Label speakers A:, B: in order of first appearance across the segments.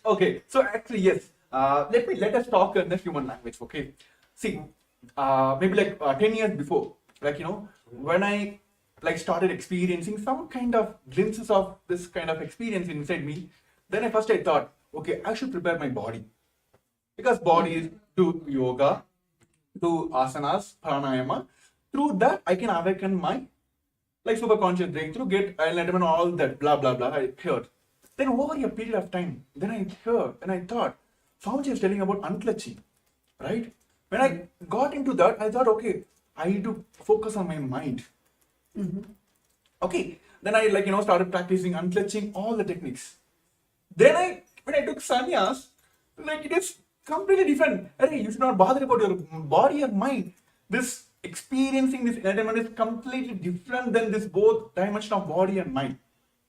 A: Okay, so actually, yes. Let us talk in the human language. Okay, see, maybe like 10 years before, like when I like started experiencing some kind of glimpses of this kind of experience inside me, then I thought, okay, I should prepare my body because body is do yoga, do asanas, pranayama. Through that, I can awaken my like superconscious breakthrough, get enlightenment, all that, blah blah blah. I heard. Then over a period of time, then I heard and I thought, Swamiji is telling about unclutching, right? When I got into that, I thought, okay, I need to focus on my mind. Okay, then I started practicing unclutching all the techniques. Then when I took sannyas, like it is completely different. Hey, you should not bother about your body and mind. This experiencing this enlightenment is completely different than this both dimension of body and mind.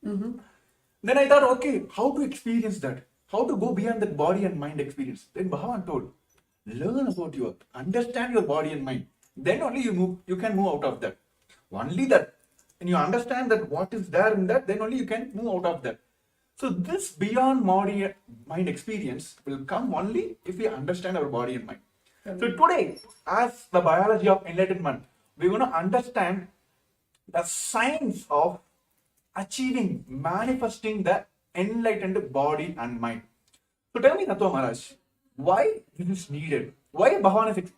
A: Then I thought, okay, how to experience that? How to go beyond that body and mind experience? Then Bhagavan told, learn about understand your body and mind. Then only you can move out of that. Only that, when you understand that what is there in that, then only you can move out of that. So this beyond body mind experience will come only if we understand our body and mind. So today, as the biology of enlightenment, we're going to understand the science of achieving, manifesting the enlightened body and mind. So tell me, Natwa Maharaj, why this is needed? Why Bhagavan is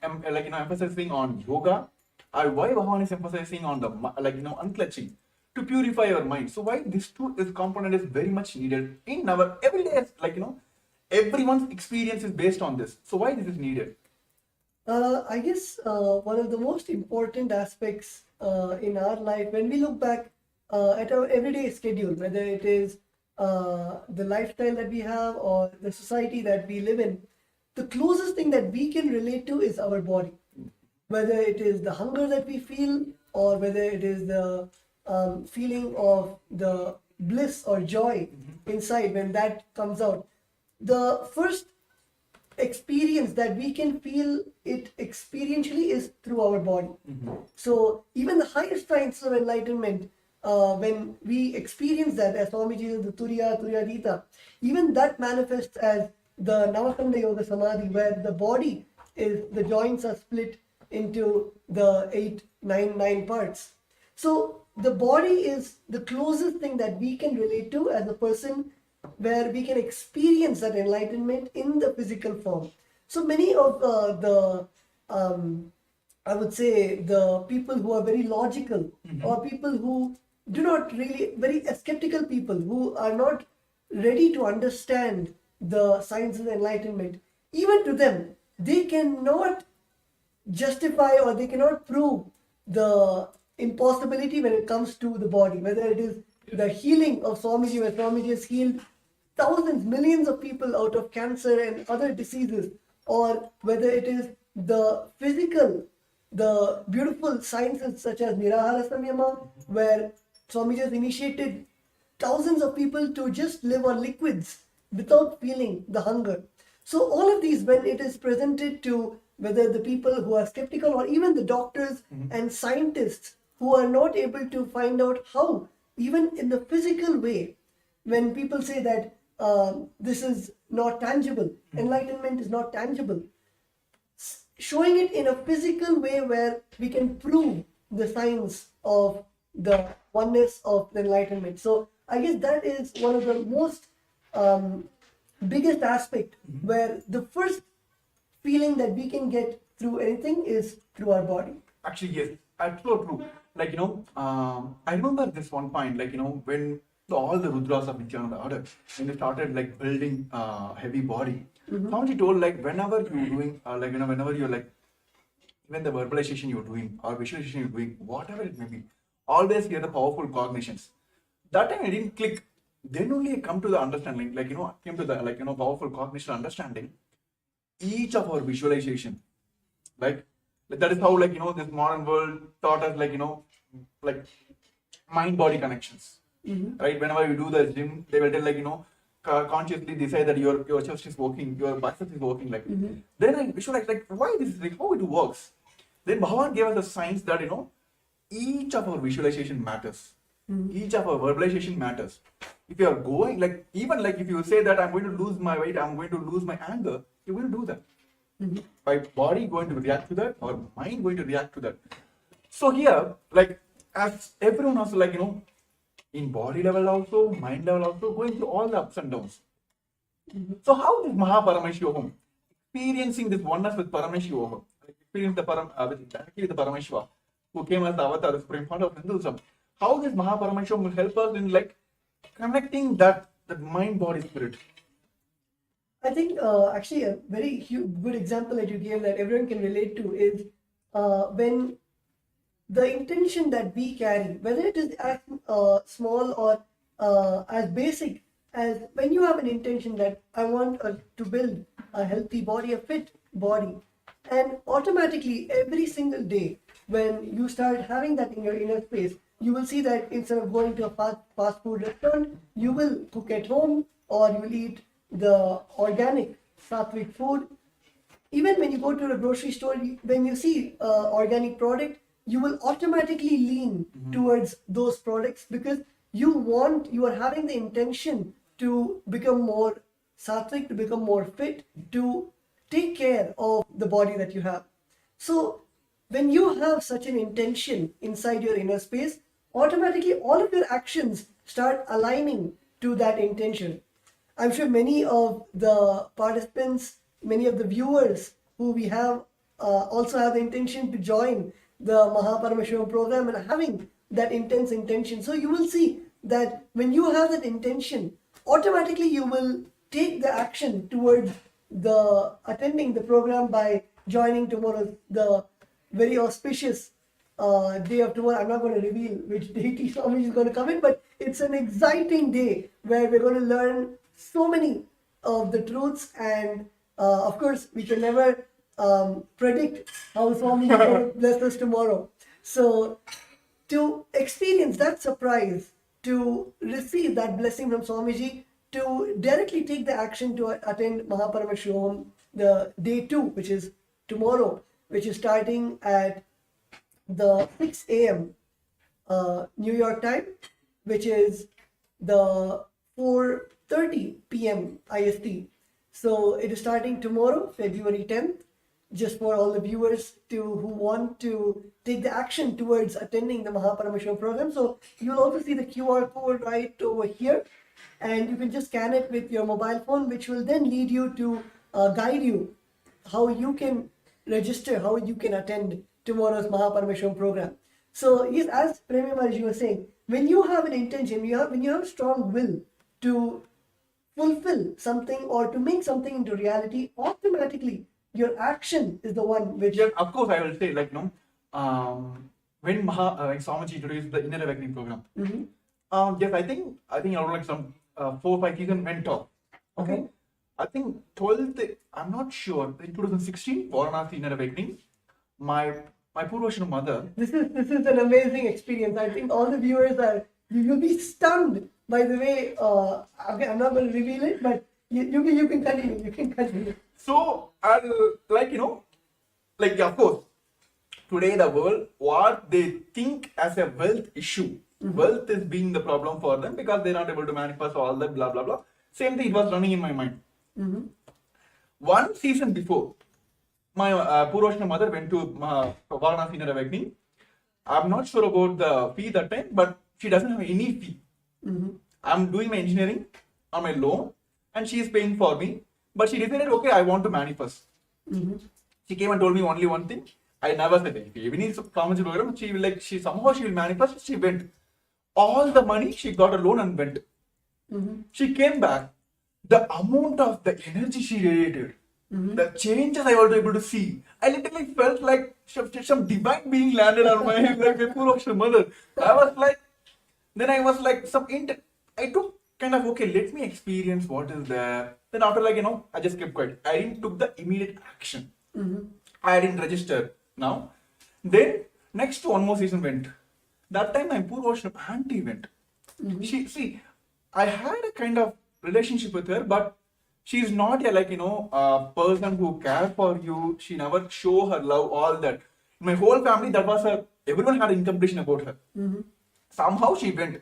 A: emphasizing on yoga, or why Bhagavan is emphasizing on the unclutching to purify your mind? So why this component is very much needed in our everyday, everyone's experience is based on this. So why this is needed?
B: I guess one of the most important aspects in our life, when we look back at our everyday schedule, whether it is the lifestyle that we have or the society that we live in, the closest thing that we can relate to is our body. Whether it is the hunger that we feel, or whether it is the feeling of the bliss or joy inside when that comes out. The first experience that we can feel it experientially is through our body. So even the highest science of enlightenment, when we experience that, as Swamiji, the Turiyadita, even that manifests as the Navakanda Yoga Samadhi, where the body is, the joints are split into the 9 parts. So the body is the closest thing that we can relate to as a person, where we can experience that enlightenment in the physical form. So many of I would say, the people who are very logical, or people who do not really, very skeptical people who are not ready to understand the science of enlightenment, even to them, they cannot justify or they cannot prove the impossibility when it comes to the body, whether it is the healing of Swamiji, where Swamiji has healed thousands, millions of people out of cancer and other diseases, or whether it is the physical, the beautiful sciences such as Nirahara Samyama, where Swamiji has initiated thousands of people to just live on liquids without feeling the hunger. So all of these, when it is presented to whether the people who are skeptical, or even the doctors and scientists who are not able to find out how, even in the physical way, when people say that this is not tangible, enlightenment is not tangible, showing it in a physical way where we can prove the science of the oneness of the enlightenment. So I guess that is one of the most biggest aspect, where the first feeling that we can get through anything is through our body.
A: Actually, yes, absolutely true. I remember this one point, when all the Rudras of Nithyananda order, when they started building heavy body, Swamiji told whenever you're doing, whenever you're even the verbalization you're doing or visualization you're doing, whatever it may be, always hear the powerful cognitions. That time I didn't click. Then only I come to the understanding, came to the powerful cognition understanding. Each of our visualization, that is how this modern world taught us mind-body connections. Right? Whenever you do the gym, they will tell consciously decide that your chest is working, your bicep is working. Then I visualize why this is how it works. Then Bhagavan gave us the science that each of our visualization matters. Each of our verbalization matters. If you are going, like, even like if you say that I'm going to lose my weight, I'm going to lose my anger, you will do that. My body going to react to that, or mind going to react to that. So here, like, as everyone also, like, in body level also, mind level also, going through all the ups and downs. So how is Mahaparameshivam experiencing this oneness with Paramashivam, like experience the with the Parameshwar, who came as the avatar, the supreme founder of Hinduism? How this Mahaparameshivam will help us in like connecting that mind, body, spirit?
B: I think actually a very good example that you gave that everyone can relate to is when the intention that we carry, whether it is as small or as basic as when you have an intention that I want to build a healthy body, a fit body, and automatically every single day when you start having that in your inner space, you will see that instead of going to a fast food restaurant, you will cook at home or you will eat the organic sattvic food. Even when you go to a grocery store, when you see organic product, you will automatically lean towards those products because you are having the intention to become more sattvic, to become more fit, to take care of the body that you have. So when you have such an intention inside your inner space, automatically all of your actions start aligning to that intention. I'm sure many of the participants, many of the viewers who we have also have the intention to join the Mahaparameshivam program and having that intense intention. So you will see that when you have that intention, automatically you will take the action towards the attending the program by joining tomorrow, the very auspicious day of tomorrow. I'm not going to reveal which deity Swami is going to come in, but it's an exciting day where we're going to learn so many of the truths, and of course we can never predict how Swami is going to bless us tomorrow. So to experience that surprise, to receive that blessing from Swamiji, to directly take the action to attend Mahaparameshivam, the day 2, which is tomorrow, which is starting at the 6 a.m. New York time, which is the 4:30 p.m. IST. So it is starting tomorrow, February 10th, just for all the viewers who want to take the action towards attending the Mahaparameshivam program. So you'll also see the QR code right over here, and you can just scan it with your mobile phone, which will then lead you to guide you how you can register, how you can attend tomorrow's Mahaparameshivam program. So yes, as Premi Maharaj was saying, when you have an intention, when you have strong will to fulfill something or to make something into reality, automatically your action is the one which...
A: Yeah, of course, I will say, like, when Swamiji introduced the Inner Awakening program, yes, I think around like some 4 or 5 seasons went off. Okay. I think 12th, I'm not sure, in 2016, Varanasi Inner Awakening, my Purvashana mother...
B: This is an amazing experience. I think all the viewers you'll be stunned by the way, okay, I'm not going to reveal it, but you can continue.
A: So, like, of course, today the world, what they think as a wealth issue, wealth is being the problem for them because they're not able to manifest all that, blah, blah, blah. Same thing, it was running in my mind. One season before, my Purvashana mother went to Varanasi Inner Awakening. I'm not sure about the fee that time, but she doesn't have any fee. I'm doing my engineering on my loan and she is paying for me. But she decided, okay, I want to manifest. She came and told me only one thing. I never said anything. Even in Swamiji program, she will manifest. She went. All the money, she got a loan and went. She came back. The amount of the energy she radiated, the changes I was able to see, I literally felt like some divine being landed on my head, like my Purvashana mother. I was like, I took kind of, okay, let me experience what is there. Then after, I just kept quiet. I didn't took the immediate action. I didn't register now. Then next one more season went. That time my Purvashana auntie went. I had a kind of relationship with her, but she's not a person who cares for you. She never show her love, all that. My whole family, that was her. Everyone had incompletion about her. Somehow she went.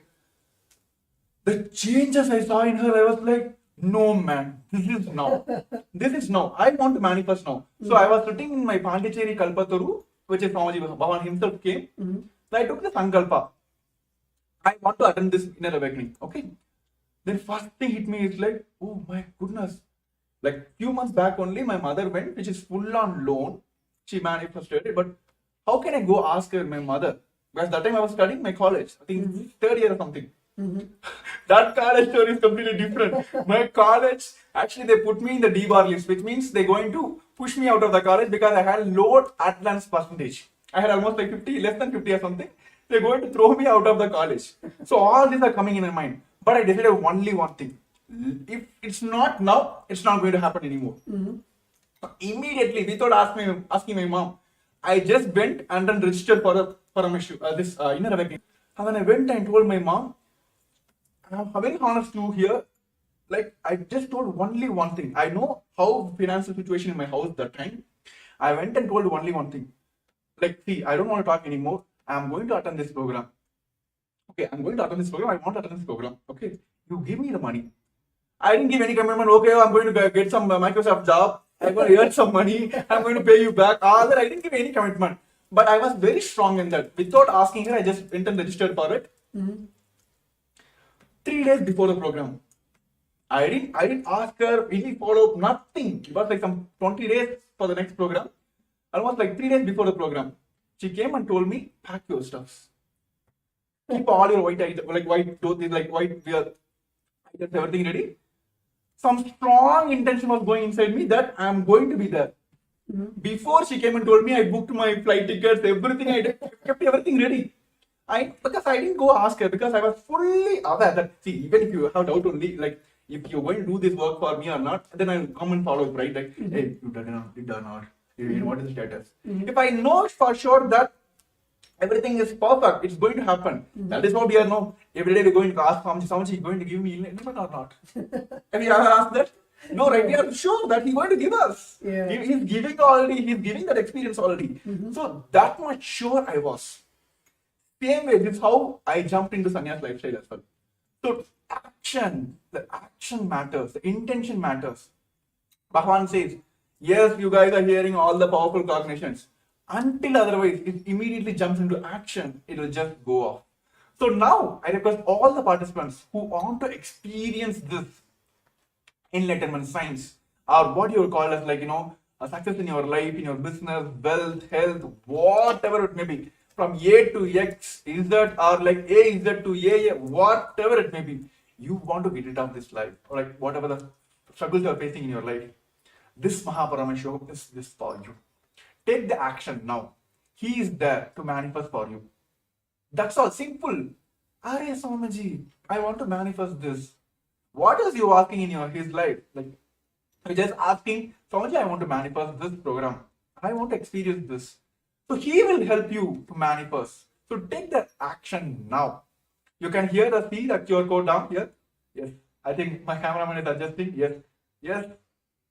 A: The changes I saw in her, I was like, no man, this is now. This is now. I want to manifest now. So I was sitting in my Pondicherry Kalpataru, which is Swamiji Bhavan himself came. So I took the Sankalpa. I want to attend this inner awakening. Okay. Then first thing hit me is like, oh my goodness. Like few months back only, my mother went, which is full on loan. She manifested it, but how can I go ask her, my mother? Because that time I was studying my college, I think third year or something. That college story is completely different. My college, actually, they put me in the D-bar list, which means they're going to push me out of the college because I had low attendance percentage. I had almost like 50, less than 50 or something. They're going to throw me out of the college. So all these are coming in my mind. But I decided only one thing. If it's not now, it's not going to happen anymore. Immediately, without asking my mom, I just went and then registered for a Paramashivam, this inner awakening. And then I went and told my mom, I'm very honest to here. Like I just told only one thing. I know how financial situation in my house that time. I went and told only one thing. Like, see, I don't want to talk anymore. I'm going to attend this program. Okay, I'm going to attend this program. I want to attend this program. Okay, you give me the money. I didn't give any commitment. Okay, I'm going to get some Microsoft job. I'm going to earn some money. I'm going to pay you back. All that I didn't give any commitment. But I was very strong in that. Without asking her, I just went and registered for it. 3 days before the program, I didn't ask her any follow up, nothing. It was like some 20 days for the next program. Almost like 3 days before the program, she came and told me, pack your stuffs. Keep all your white items, like white clothes, like white wear items, everything ready. Some strong intention was going inside me that I am going to be there. Before she came and told me, I booked my flight tickets, everything. I did, kept everything ready. Because I didn't go ask her, because I was fully aware that, see, even if you have doubt only, like if you're going to do this work for me or not, then I'll come and follow, right? Like, hey, you done or not? What is the status? If I know for sure that everything is perfect, it's going to happen. That is what we are now. Every day we're going to ask Swamiji, is going to give me enlightenment or not? Have you ever asked that? No, right? We are sure that he's going to give us.
B: Yeah.
A: He's giving already, he's giving that experience already. So that much sure I was. Same way, this is how I jumped into sannyas lifestyle as well. So the action matters, the intention matters. Bhagavan says, yes, you guys are hearing all the powerful cognitions. Until otherwise, it immediately jumps into action, it will just go off. So now, I request all the participants who want to experience this enlightenment science, or what you would call as like, a success in your life, in your business, wealth, health, whatever it may be, from A to X, is that, or like A is that to A, whatever it may be, you want to get rid of this life, or like whatever the struggles you are facing in your life. This Paramashivam is this for you. Take the action now. He is there to manifest for you. That's all. Simple. Are Swamiji, I want to manifest this. What is you asking in his life? Like, you're just asking, Swamiji, I want to manifest this program. I want to experience this. So he will help you to manifest. So take that action now. You can see the QR code down here. Yes. I think my cameraman is adjusting. Yes. Yes.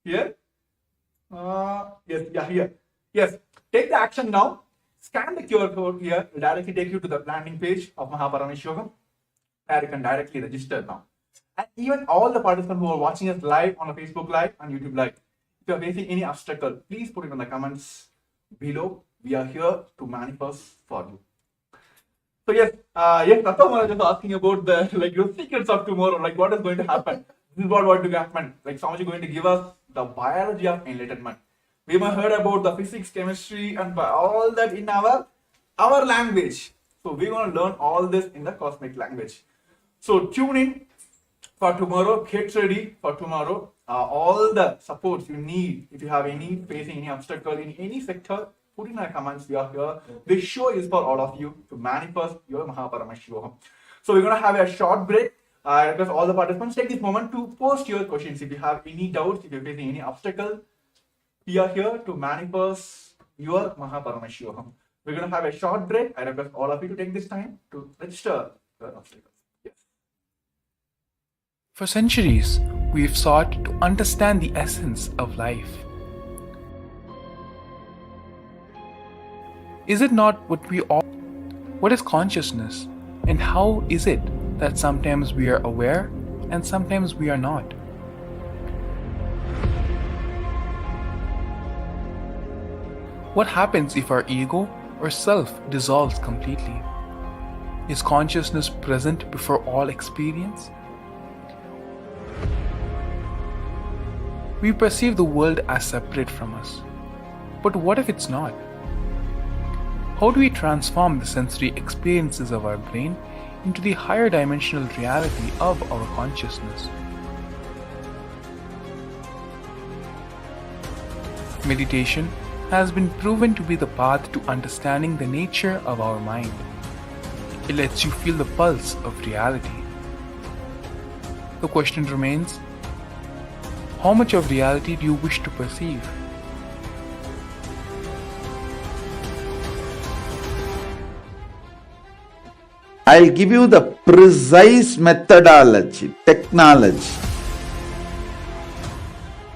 A: Here. Yes. Yeah. Here. Yes. Take the action now. Scan the QR code here. It will directly take you to the landing page of Paramashivam. And you can directly register now. And even all the participants who are watching us live on a Facebook Live and YouTube Live, if you are facing any obstacle, please put it in the comments below. We are here to manifest for you. So yes, Ratham was just asking about the secrets of tomorrow, like what is going to happen. This is what going to happen. Like Swamiji is going to give us the biology of enlightenment. We might heard about the physics, chemistry, and all that in our language. So we're going to learn all this in the cosmic language. So tune in for tomorrow. Get ready for tomorrow. All the supports you need, if you have facing any obstacle in any sector, put in the comments. We are here. This show is for all of you to manifest your Paramashivam. So we're going to have a short break. I request all the participants take this moment to post your questions. If you have any doubts, if you're facing any obstacle, we are here to manifest your Paramashivam. We're going to have a short break. I request all of you to take this time to register your obstacles. Yes.
C: For centuries, we've sought to understand the essence of life. Is it not what we all? What is consciousness, and how is it that sometimes we are aware and sometimes we are not. What happens if our ego or self dissolves completely? Is consciousness present before all experience? We perceive the world as separate from us. But what if it's not? How do we transform the sensory experiences of our brain into the higher dimensional reality of our consciousness? Meditation has been proven to be the path to understanding the nature of our mind. It lets you feel the pulse of reality. The question remains, how much of reality do you wish to perceive?
D: I'll give you the precise methodology, technology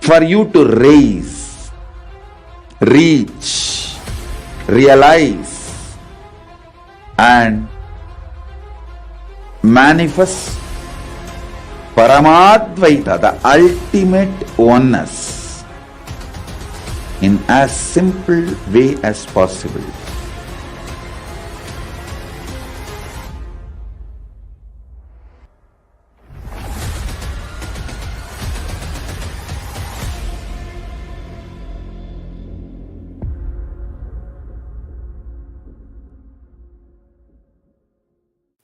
D: for you to raise, reach, realize and manifest Paramadvaita, the ultimate oneness, in as simple way as possible.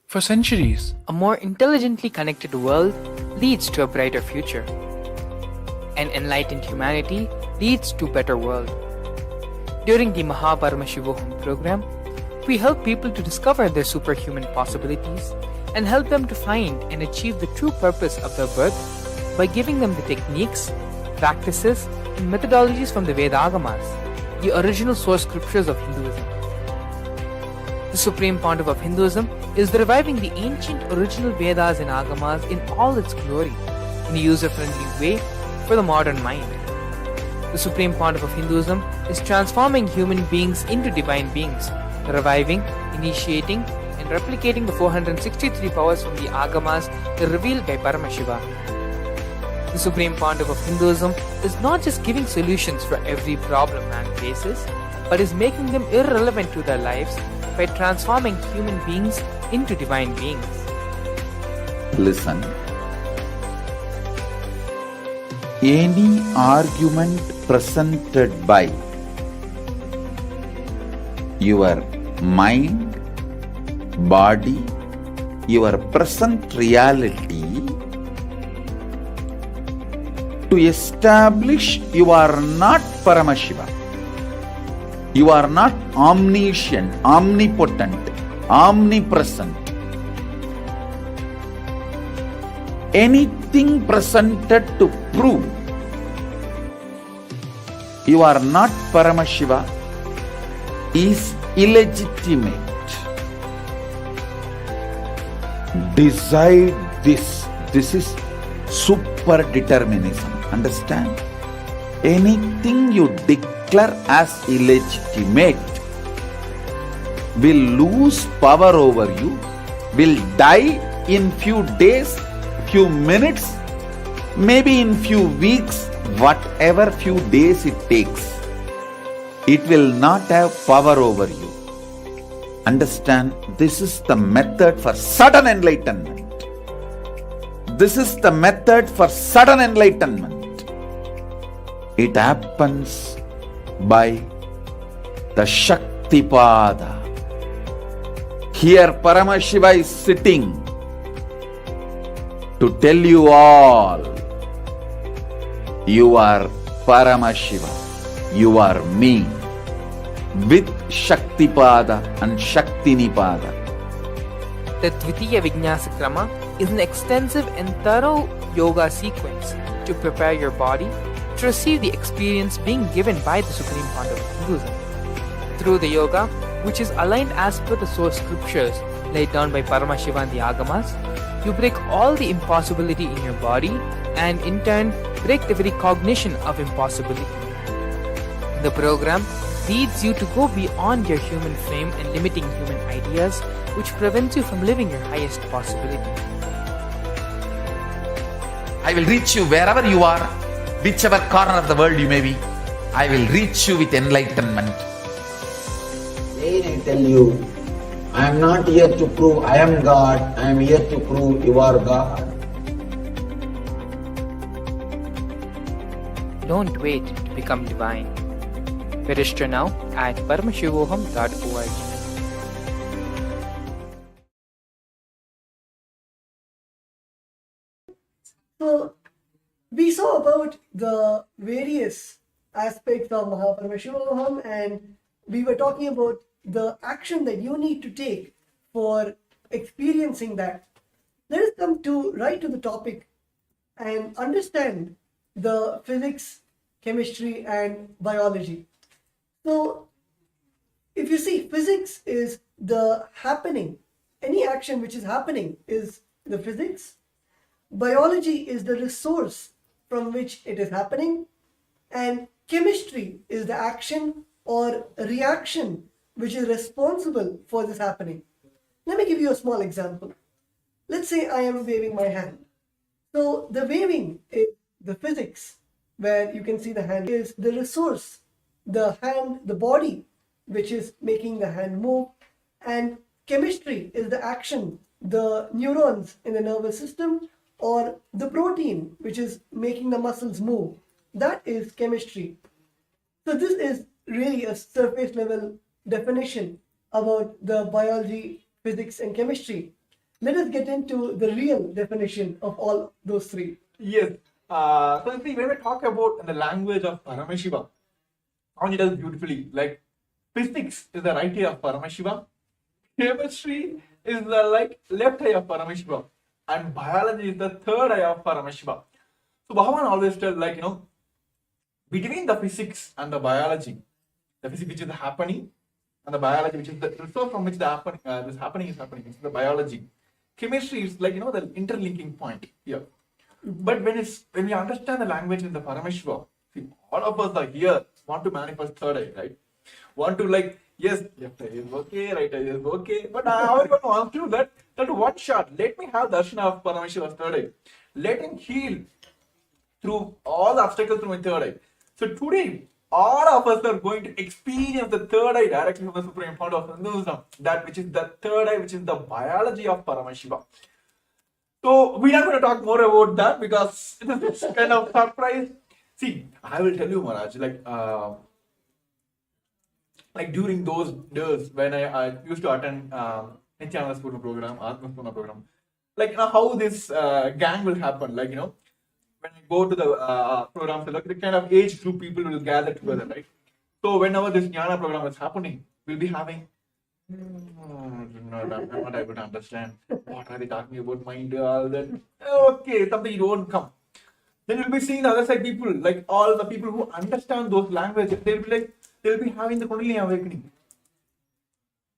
C: For centuries,
E: A more intelligently connected world leads to a brighter future. An enlightened humanity leads to a better world. During the Paramashivam program, we help people to discover their superhuman possibilities and help them to find and achieve the true purpose of their birth by giving them the techniques, practices, and methodologies from the Vedagamas, the original source scriptures of Hinduism. The Supreme Pontiff of Hinduism is reviving the ancient original Vedas and Agamas in all its glory, in a user-friendly way for the modern mind. The Supreme Pontiff of Hinduism is transforming human beings into divine beings, reviving, initiating, and replicating the 463 powers from the Agamas revealed by Paramashivam. The Supreme Pontiff of Hinduism is not just giving solutions for every problem man faces, but is making them irrelevant to their lives by transforming human beings into divine beings.
D: Listen. Any argument presented by your mind, body, your present reality to establish you are not Paramashiva. You are not omniscient, omnipotent, omnipresent. Anything presented to prove you are not Paramashiva is illegitimate. Decide this. This is super determinism. Understand? Anything you declare as illegitimate will lose power over you, will die in few days, few minutes, maybe in few weeks, whatever few days it takes. It will not have power over you. Understand, this is the method for sudden enlightenment. This is the method for sudden enlightenment. It happens by the Shaktipada. Here Paramashiva is sitting to tell you all, you are Paramashiva, you are me, with Shaktipada and Shaktinipada.
E: The Dvitiya Vijnasa Krama is an extensive and thorough yoga sequence to prepare your body to receive the experience being given by the Supreme Pontiff of Hinduism. Through the yoga, which is aligned as per the source scriptures laid down by Paramashiva and the Agamas, you break all the impossibility in your body and in turn break the very cognition of impossibility. The program leads you to go beyond your human frame and limiting human ideas, which prevents you from living your highest possibility.
D: I will reach you wherever you are, whichever corner of the world you may be. I will reach you with enlightenment.
F: Again I tell you, I am not here to prove I am God, I am here to prove you are God.
E: Don't wait to become divine. Register now at paramashivoham.org.
B: So, we saw about the various aspects of Paramashivam, and we were talking about the action that you need to take for experiencing that. Let us come right to the topic and understand the physics, chemistry, and biology. So, if you see, physics is the happening. Any action which is happening is the physics. Biology is the resource from which it is happening, and chemistry is the action or reaction which is responsible for this happening. Let me give you a small example. Let's say I am waving my hand. So the waving is the physics, where you can see the hand is the resource, the hand, the body, which is making the hand move, and chemistry is the action, the neurons in the nervous system, or the protein which is making the muscles move. That is chemistry. So this is really a surface level definition about the biology, physics, and chemistry. Let us get into the real definition of all those three.
A: Yes. So see, when we talk about the language of Paramashiva, it does beautifully. Like physics is the right eye of Paramashiva, chemistry is the left eye of Paramashiva, and biology is the third eye of Paramashiva. So Bhagavan always tells, between the physics and the biology, the physics which is happening and the biology which is the resource from which this happening is happening, it's the biology. Chemistry is the interlinking point here. But when we understand the language in the Paramashiva, see, all of us are here want to manifest third eye, right? Want to yes, left eye is okay, right eye is okay, but everyone wants to that one shot. Let me have darshan of Paramashiva's third eye. Let him heal through all the obstacles through my third eye. So today, all of us are going to experience the third eye directly from the Supreme Fount of Hinduism, that which is the third eye, which is the biology of Paramashiva. So we are going to talk more about that because it is kind of surprise. See, I will tell you, Maharaj, during those days when I used to attend Nithyananda Spurna program, Atma Spurna program, how this gang will happen, when I go to the programs, the kind of age group people will gather together, right? So whenever this Jnana program is happening, we'll be having, I'm not able to understand. What are they talking about? Mind, all that. Okay, something you don't come. Then you'll be seeing the other side people, all the people who understand those languages, they'll be having the Kundalini awakening.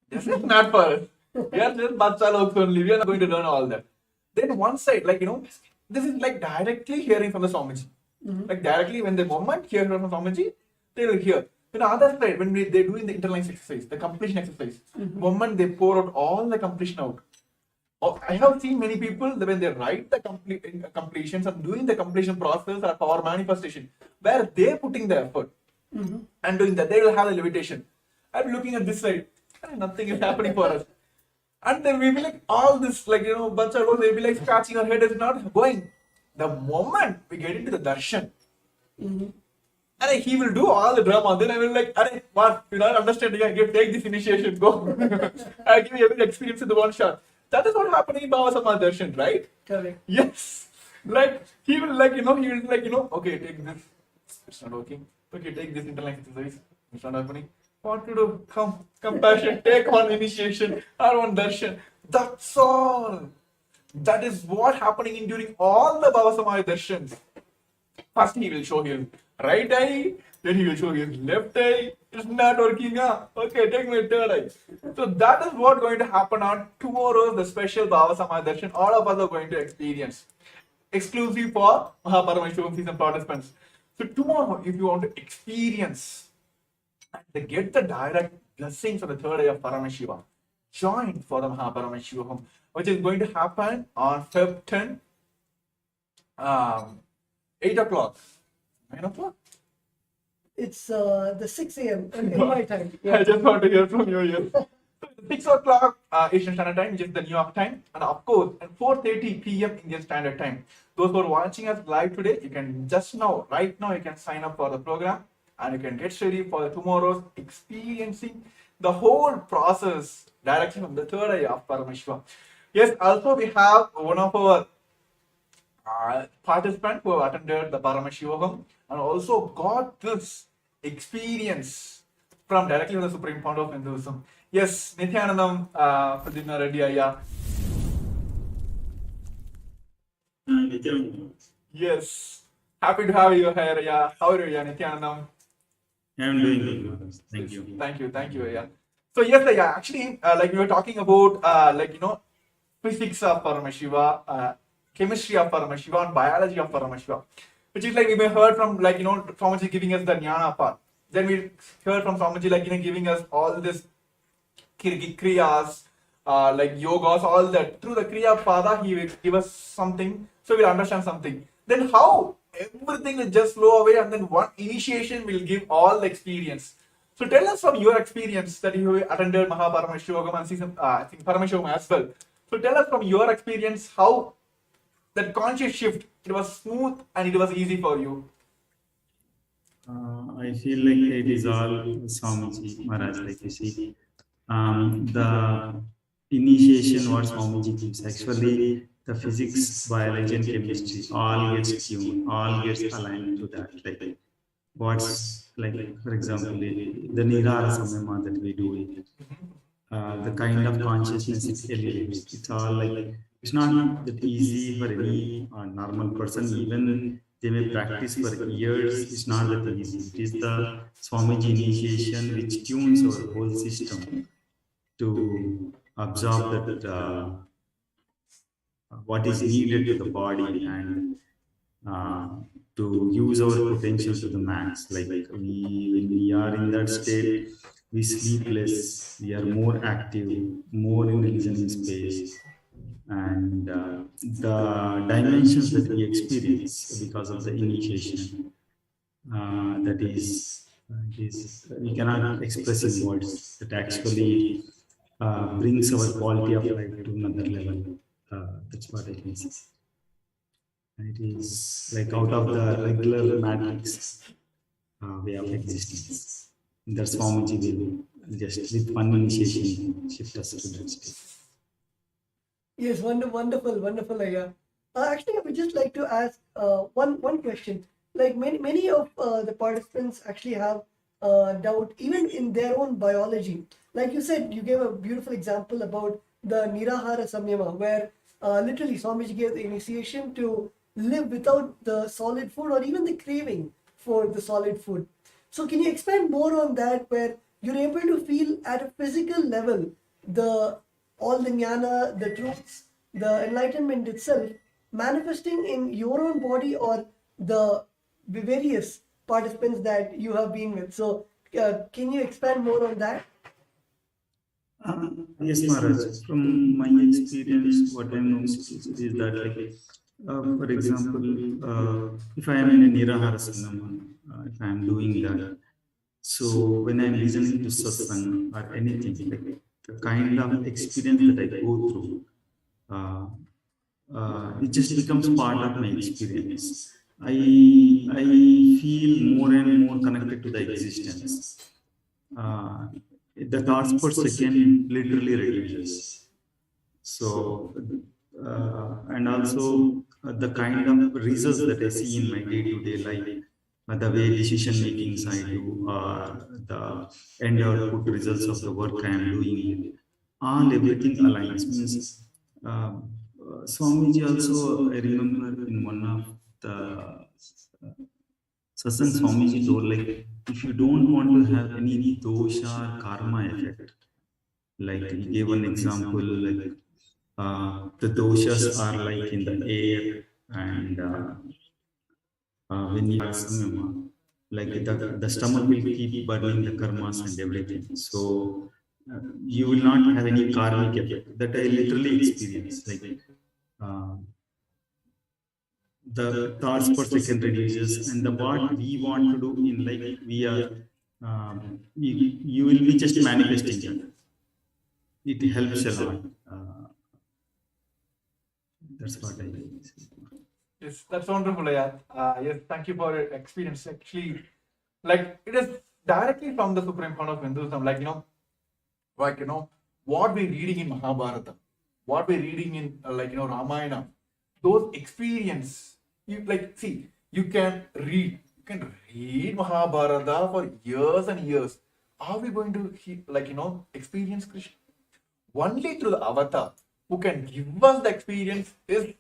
A: This is not for us. We are just Batsalok only. We are not going to learn all that. Then one side, this is directly hearing from the Swamiji. Directly when the moment hear from Swamiji, they will hear. Then the other side, when they're doing the interlines exercise, the completion exercise, the moment they pour out all the completion out. I have seen many people when they write the completions and doing the completion process or power manifestation, where they're putting the effort and doing that, they will have the levitation. I'm looking at this side, and nothing is happening for us. And then we will be all this, Bacha, they'll be scratching our head, is not going. The moment we get into the darshan, and he will do all the drama, then I will what? You're not understanding, take this initiation, go. I'll give you every experience in the one shot. That is what happening in Baba Samad Darshan, right?
B: Correct.
A: Yes. He will okay, take this. It's not working. Okay, take this interline exercise. It's not happening. What to do? Come, compassion, take one initiation or one darshan. That's all. That is what happening during all the Baba Samad Darshans. First he will show his right eye, then he will show his left eye. It's not working. Okay, take my third eye. So that is what going to happen on tomorrow's the special Baba Samad Darshan. All of us are going to experience. Exclusive for Paramashivam season participants. So tomorrow, if you want to experience and they get the direct blessings of the third eye of Paramashiva. Join for the Mahaparamashivaham, which is going to happen on Feb 10, 8 o'clock, 9 o'clock.
B: It's the 6 a.m. in my time.
A: I just want to hear from you here. 6 o'clock Eastern Standard Time, which is the New York time, and of course at 4:30 p.m. Indian Standard Time. Those who are watching us live today, you can just now, right now, you can sign up for the program and you can get ready for the tomorrow's experiencing the whole process directly from the third eye of Paramashiva. Yes, also we have one of our participants who have attended the Paramashivam and also got this experience from directly from the Supreme Founder of Hinduism. Yes, Nithyanandam Pradipna Reddy Ayya.
G: Nithyananda.
A: Yes, happy to have you here. Yeah, how are you, yeah, Nithyanandam?
G: I am doing good, Maharaj. Thank you.
A: Thank you, yeah. So yes, yeah, actually, like we were talking about, physics of Paramashiva, chemistry of Paramashiva, and biology of Paramashiva, which is like we may heard from Swamiji giving us the jnana part. Then we heard from Swamiji giving us all this kriyas, yogas, all that. Through the kriya pada, he will give us something, so we'll understand something. Then how everything will just flow away, and then one initiation will give all the experience. So tell us from your experience that you attended Mahaparamashivagam and season, I think Paramashivam as well. So tell us from your experience how that conscious shift, it was smooth and it was easy for you.
G: I feel like it is all Swamiji Maharaj, like you see. The initiation what Swamiji gives, actually the physics, biology and chemistry all gets tuned, all gets aligned to that. Like what's like, for example, the Nirara Samyama that we do, the kind of consciousness it elevates. It's all like, it's not that easy for any normal person. Even they may practice for years. It's not that easy. It is the Swamiji initiation which tunes our whole system to absorb that what is needed to the body and to use our potential to the max. Like when we are in that state, we sleep less, we are more active, more in the listening space, and the dimensions that we experience because of the initiation, that is we cannot express in words. That actually brings our quality of life to another level. That's what I can say. It is like out of the regular matrix way of existence. That's Swamiji will just with one initiation shift us to that state.
B: Yes, wonderful, Ayya. Actually, I would just like to ask one question. Like many of the participants actually have doubt even in their own biology. Like you said, you gave a beautiful example about the Nirahara Samyama, where literally Swamiji gave the initiation to live without the solid food or even the craving for the solid food. So can you expand more on that, where you're able to feel at a physical level all the jnana, the truths, the enlightenment itself manifesting in your own body or the various participants that you have been with? So can you expand more on that?
G: Yes, Maharaj. From my experience, what I noticed is that, like, for example, if I am in a Nirahara Sanama, if I am doing that, so when I am listening to satsang or anything, like the kind of experience that I go through, it just becomes part of my experience. I feel more and more connected to the existence. The thoughts per second literally reduces. So, and also the kind of results that I see in my day-to-day life, the way decision makings I do, the end output results of the work I am doing, all everything aligns. Means Swamiji also, I remember in one of the satsang, Swamiji told, like, if you don't want to have any dosha or karma effect, like he gave an example, like the doshas are like in the air, and when you are samyama, like the stomach will keep burning the karmas and everything. So you will not have any karmic effect. That I literally experience. Like uh, the thoughts per second reduces, and the what we want to do in life, we are you will be just manifesting that. It helps a lot. That's what I say.
A: Yes, that's wonderful, Ayat. Yes, thank you for your experience. Actually, like it is directly from the Supreme Court of Hinduism. What we're reading in Mahabharata, what we're reading in Ramayana, those experience. You can read Mahabharata for years and years. Are we going to experience Krishna? Only through the avatar who can give us the experience is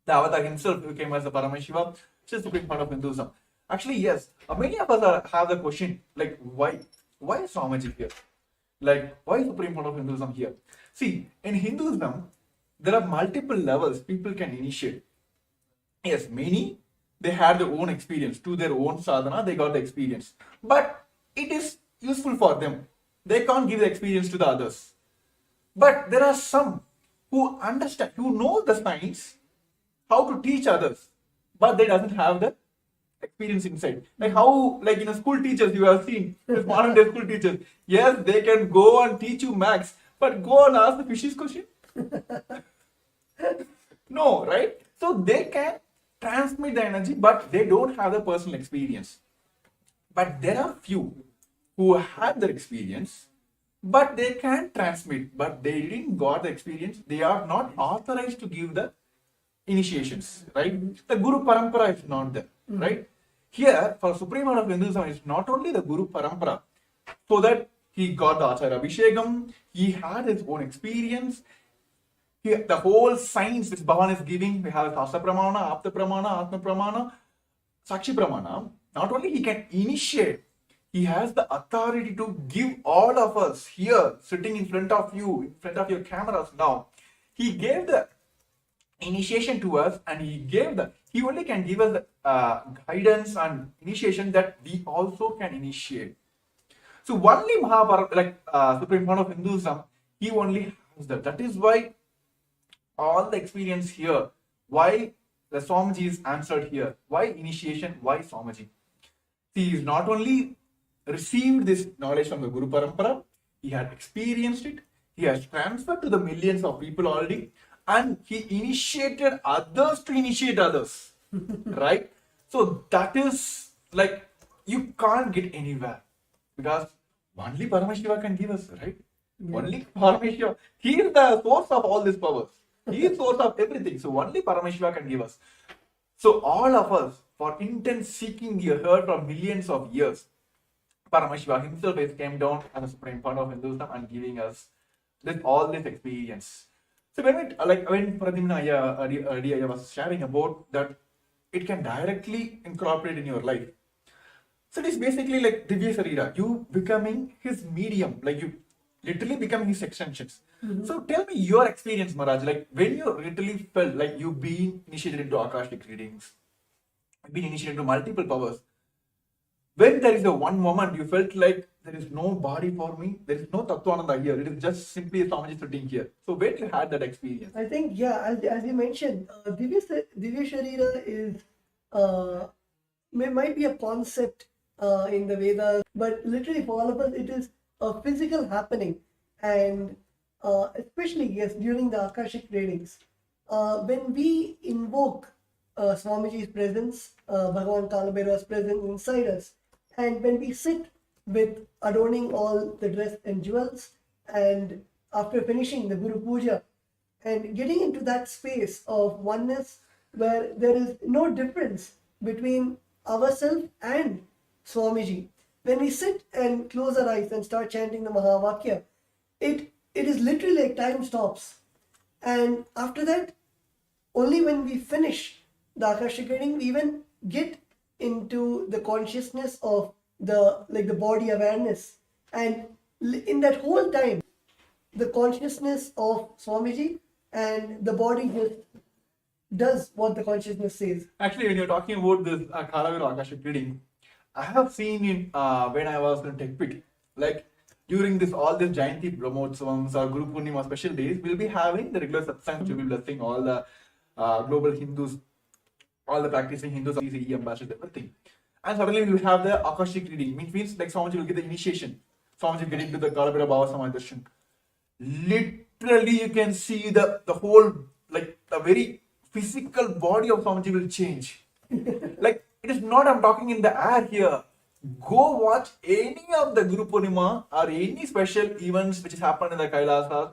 A: the avatar himself, who came as the Paramashivam, which is the supreme part of Hinduism. Actually, yes, many of us have the question like, why is Swamiji here? Like, why is supreme part of Hinduism here? See, in Hinduism, there are multiple levels people can initiate. Yes, many they had their own experience to their own sadhana, they got the experience, but it is useful for them. They can't give the experience to the others. But there are some who understand, who know the science, how to teach others, but they doesn't have the experience inside. Like how, like school teachers you have seen, this modern day school teachers. Yes, they can go and teach you maths, but go and ask the fishes question. No, right? So they can transmit the energy, but they don't have the personal experience. But there are few who have the experience, but they can transmit, but they didn't got the experience. They are not authorized to give the initiations, right? The Guru Parampara is not there, right? Here, for Supreme Lord of Hinduism, it's not only the Guru Parampara, so that he got the Acharya Abhishekam, he had his own experience. The whole science which Bhavan is giving, we have Sastra Pramana, Apta Pramana, Atma Pramana, Sakshi Pramana. Not only he can initiate, he has the authority to give all of us here, sitting in front of you, in front of your cameras now. He gave the initiation to us, and he only can give us the guidance and initiation that we also can initiate. So only Mahabharata, Supreme Court of Hinduism, he only has that. That is why all the experience here, why the Swamiji is answered here, why initiation, why Swamiji. He is not only received this knowledge from the Guru Parampara, he had experienced it, he has transferred to the millions of people already, and he initiated others to initiate others. Right? So that is like, you can't get anywhere, because only Paramashiva can give us, right? Yeah. Only Paramashiva. He is the source of all these powers. He is the source of everything. So only Paramashiva can give us. So all of us, for intense seeking, we heard from millions of years, Paramashiva himself has came down as a supreme part of Hinduism and giving us all this experience. So when Pradimna earlier was sharing about that, it can directly incorporate in your life. So it is basically like Divya Sarira, you becoming his medium, like you literally becoming his extensions. Mm-hmm. So tell me your experience, Maharaj, like when you literally felt like you being initiated into Akashic readings, being initiated into multiple powers. When there is a one moment you felt like there is no body for me, there is no Tattvananda here, it is just simply a Swamiji sitting here. So when you had that experience?
B: I think, yeah, as you mentioned, Divya Sharira is, might be a concept in the Vedas, but literally for all of us, it is a physical happening. And especially, yes, during the Akashic readings, when we invoke Swamiji's presence, Bhagavan Kalabhairava's presence inside us, and when we sit with adorning all the dress and jewels, and after finishing the Guru Puja, and getting into that space of oneness where there is no difference between ourselves and Swamiji. When we sit and close our eyes and start chanting the Mahavakya, it is literally like time stops. And after that, only when we finish the Akashic reading, we even get into the consciousness of the body awareness. And in that whole time, the consciousness of Swamiji and the body just does what the consciousness says.
A: Actually, when you're talking about this Kalabhairava Akashic reading, I have seen in when I was in TechPit, like during this all these Jayanti Brahmotsavams or Guru Purnima special days, we'll be having the regular satsang which will be blessing all the global Hindus, all the practicing Hindus, CCE ambassadors, everything. And suddenly we will have the Akashic reading, which means like Swamiji will get the initiation. Swamiji will get into the Kalabira Baba Samaj Darshan. Literally, you can see the whole, like the very physical body of Swamiji will change. Like, it is not I'm talking in the air here. Go watch any of the Guru Purnima or any special events which has happened in the Kailasas.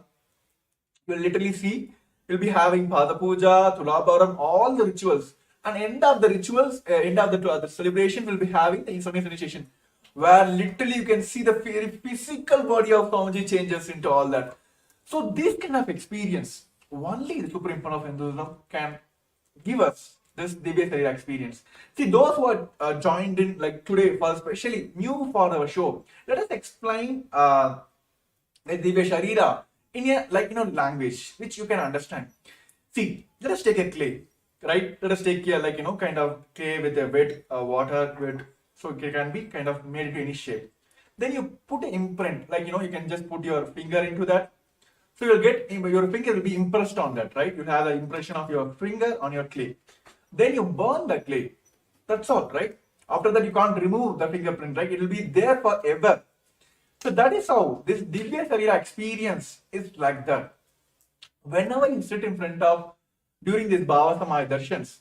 A: You'll literally see, you'll be having Pada Puja, Tulabharam, all the rituals. And end of the rituals, end of the celebration, will be having the instrument initiation, where literally you can see the very physical body of Swamiji changes into all that. So this kind of experience, only the Supreme Fund of Hinduism can give us this Divya Sarira experience. See, those who are joined in like today, for especially new for our show, let us explain the Divya Sharira in a language which you can understand. See, let us take a clay, right? Let us take a kind of clay with a wet water, wet, so it can be kind of made into any shape. Then you put an imprint, you can just put your finger into that. So you'll get your finger will be impressed on that, right? You'll have the impression of your finger on your clay. Then you burn the clay. That's all, right? After that, you can't remove the fingerprint, right? It will be there forever. So that is how this Divya Sarira experience is like that. Whenever you sit in front of during these Bhava Samaya Darshans,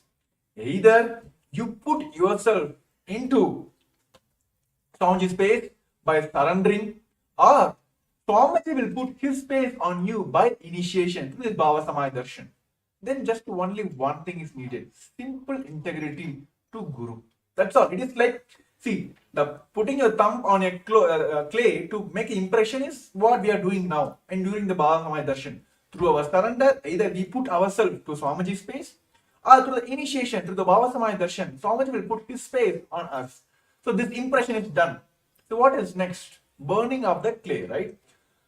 A: either you put yourself into Swamiji's space by surrendering, or Swamiji will put his space on you by initiation to this Bhava Samaya Darshan. Then just only one thing is needed: simple integrity to Guru. That's all. It is like, see, the putting your thumb on a clay to make an impression is what we are doing now and during the Bhava Samaya Darshan. Through our surrender, either we put ourselves to Swamiji's space, or through the initiation, through the Bhava Samaya Darshan, Swamiji will put his space on us. So this impression is done. So what is next? Burning of the clay, right?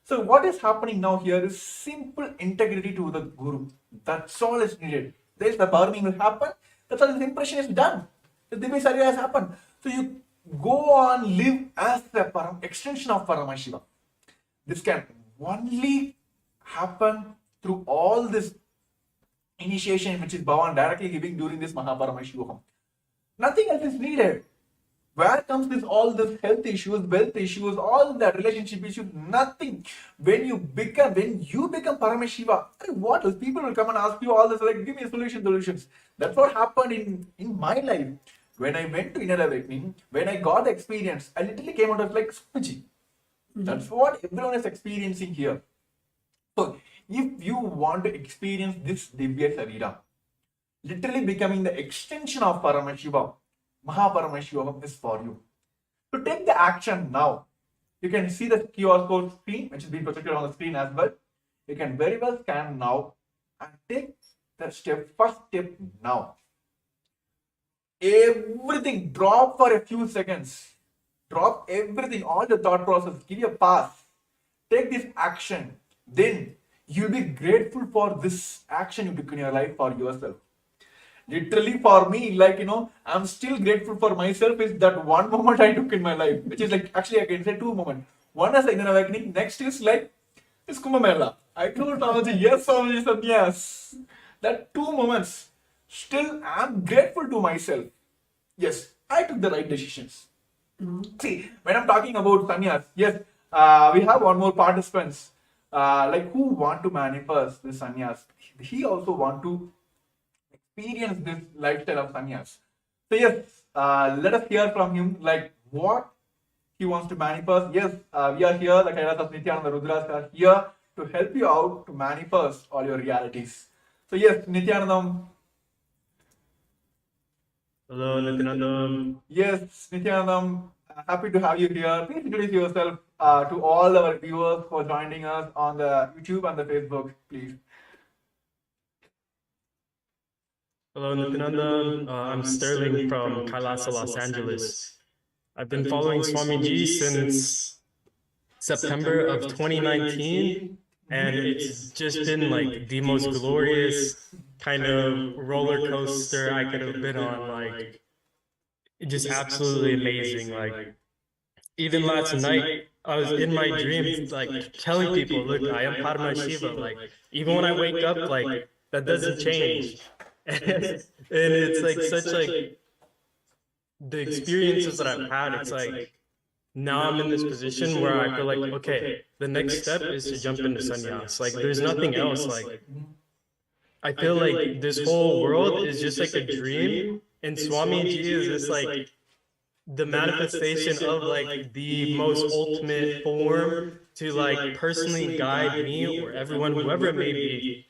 A: So what is happening now here is simple integrity to the Guru. That's all is needed. There is the burning will happen. That's all. This impression is done. The Divya Sarira has happened. So you go on live as the extension of Paramashivam. This can only happen through all this initiation which is Bhavan directly giving during this Mahaparamashivaham. Nothing else is needed. Where comes this all this health issues, wealth issues, all that relationship issues? Nothing. When you become Paramashiva, what else? People will come and ask you all this, like, give me solutions. That's what happened in my life. When I went to inner awakening, when I got the experience, I literally came out of like Swamiji. That's what everyone is experiencing here. So if you want to experience this Divya Sarira, literally becoming the extension of Paramashiva, Mahaparamashivam is for you. To take the action now, you can see the QR code screen, which is being projected on the screen as well. You can very well scan now and take the first step now. Everything, drop for a few seconds. Drop everything, all the thought process, give you a pass. Take this action. Then you'll be grateful for this action you took in your life for yourself. Literally for me, I'm still grateful for myself is that one moment I took in my life, which is like, actually I can say two moments. One is inner awakening, next is like this Kumbh Mela. I told Swamiji, yes, Swamiji said yes. That 2 moments, still I'm grateful to myself. Yes, I took the right decisions. See, when I'm talking about sannyas, yes, we have one more participants, who want to manifest this sannyas. He also want to experience this lifestyle of sannyas. So yes, let us hear from him, like what he wants to manifest. Yes, we are here, the Kailas of Nithyananda Rudras are here to help you out to manifest all your realities. So yes, Nithyanandam.
H: Hello, Nithyananda.
A: Yes, Nithyanandam, happy to have you here. Please introduce yourself to all our viewers for joining us on the YouTube and the Facebook, please.
H: Hello, Nithyananda. I'm Sterling from Kailasa, Los Angeles. I've been following Swamiji since September of 2019, and it's just been like the most glorious kind of roller coaster I could have been on. Like, just absolutely amazing. Like even last night, I was in my dreams, like telling people, "Look, I am Paramashiva." Like even when I wake up, like that doesn't change, and it's like such like the experiences that I've had. It's like now I'm in this position where I feel like, okay, the next step is to jump into sannyas. Like there's nothing else. Like I feel like this whole world is just like a dream, and Swamiji is just like the manifestation of like the most ultimate form to like personally guide me or everyone, whoever it may be,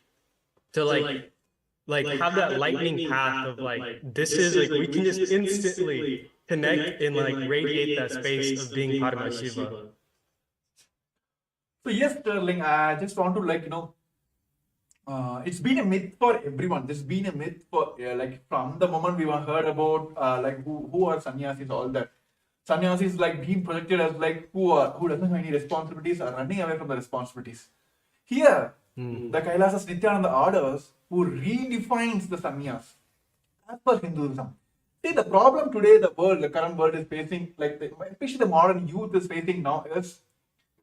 H: to like have that lightning path of like this is like we can just instantly connect and like radiate that space of being Paramashiva.
A: So yes, Sterling, I just want to it's been a myth for everyone. There's been a myth for like from the moment we were heard about like who are sannyasis, all that. Sannyasis like being projected as like who doesn't have any responsibilities are running away from the responsibilities. Here, the Kailasas Nithyananda orders who redefines the sannyas as per Hinduism. See, the problem today the current world is facing, like especially the modern youth is facing now is,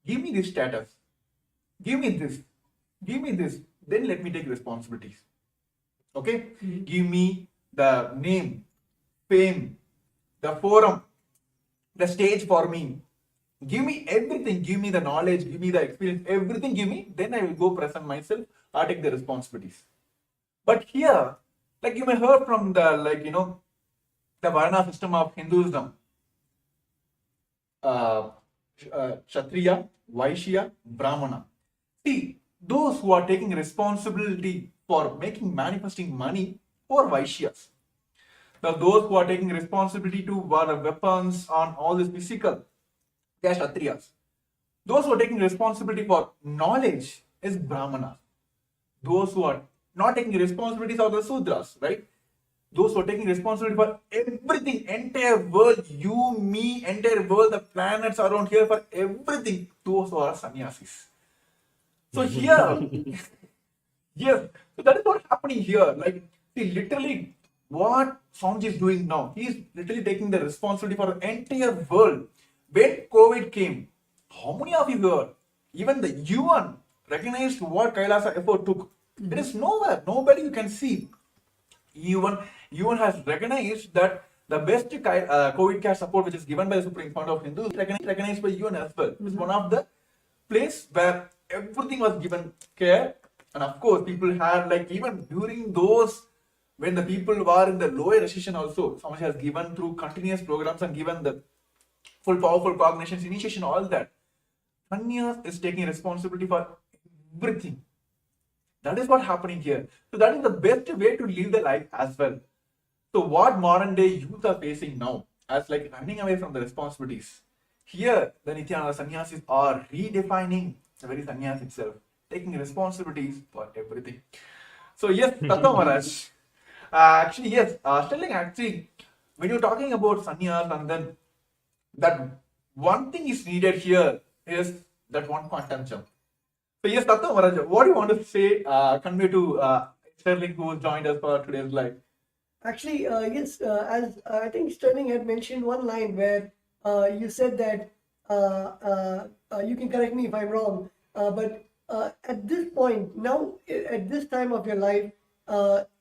A: give me this status, give me this, give me this, then let me take responsibilities. Okay? Give me the name, fame, the forum, the stage for me. Give me everything, give me the knowledge, give me the experience, everything give me, then I will go present myself or take the responsibilities. But here, like you may heard from the Varna system of Hinduism, Kshatriya, Vaishya, Brahmana. See, those who are taking responsibility for manifesting money or Vaishyas. Now, those who are taking responsibility to wear weapons on all this physical, they are Kshatriyas. Those who are taking responsibility for knowledge is Brahmanas. Those who are not taking responsibilities are the Sudras, right? Those who are taking responsibility for everything, entire world, you, me, entire world, the planets around here, for everything, those who are sannyasis. So here, yes, so that is what's happening here. Like, see, literally, what Swamiji is doing now, he is literally taking the responsibility for the entire world. When COVID came, how many of you here, even the UN recognized what Kailasa effort took? There is nowhere, nobody you can see. UN has recognized that the best COVID care support which is given by the Supreme Court of Hindus recognized by UN as well. It's one of the place where everything was given care, and of course people had, like, even during those when the people were in the lower recession also, Swamiji has given through continuous programs and given the full powerful cognitions, initiation, all that. Sannyas is taking responsibility for everything. That is what's happening here. So that is the best way to live the life as well. So what modern day youth are facing now as like running away from the responsibilities. Here, the Nithyananda sannyasis are redefining the very sannyas itself, taking responsibilities for everything. So yes, Tattva Maharaj. Actually, yes, Sterling, actually, when you're talking about sannyas, and then that one thing is needed here is that one quantum jump. So yes, Tattva Maharaj, what do you want to say, convey to Sterling who joined us for today's live?
B: Actually, yes, as I think Sterling had mentioned one line where you said that you can correct me if I'm wrong, but at this point, now at this time of your life,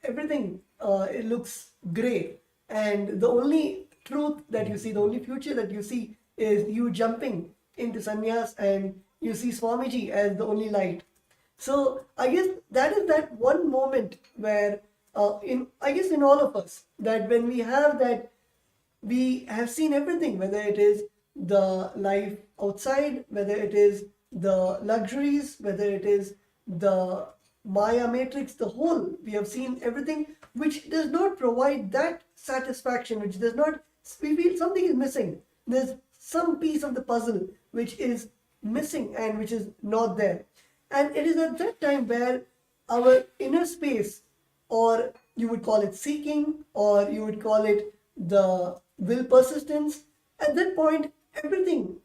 B: everything it looks gray, and the only truth that you see, the only future that you see is you jumping into sannyas, and you see Swamiji as the only light. So I guess that is that one moment where in all of us, that when we have that, we have seen everything, whether it is the life outside, whether it is the luxuries, whether it is the Maya matrix, the whole, we have seen everything which does not provide that satisfaction, which does not, we feel something is missing. There's some piece of the puzzle which is missing and which is not there. And it is at that time where our inner space, or you would call it seeking, or you would call it the will persistence, at that point everything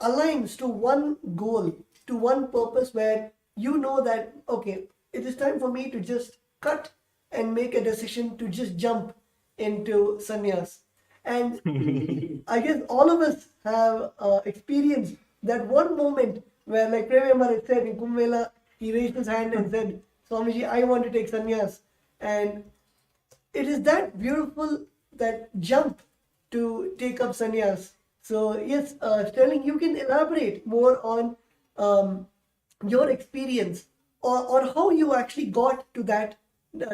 B: aligns to one goal, to one purpose, where you know that, okay, it is time for me to just cut and make a decision to just jump into sannyas. And I guess all of us have experienced that one moment where, like Prem Maharaj said in Kumbh Mela, he raised his hand and said, Swamiji, I want to take sannyas. And it is that beautiful, that jump to take up sannyas. So yes, Sterling, you can elaborate more on your experience, or how you actually got to that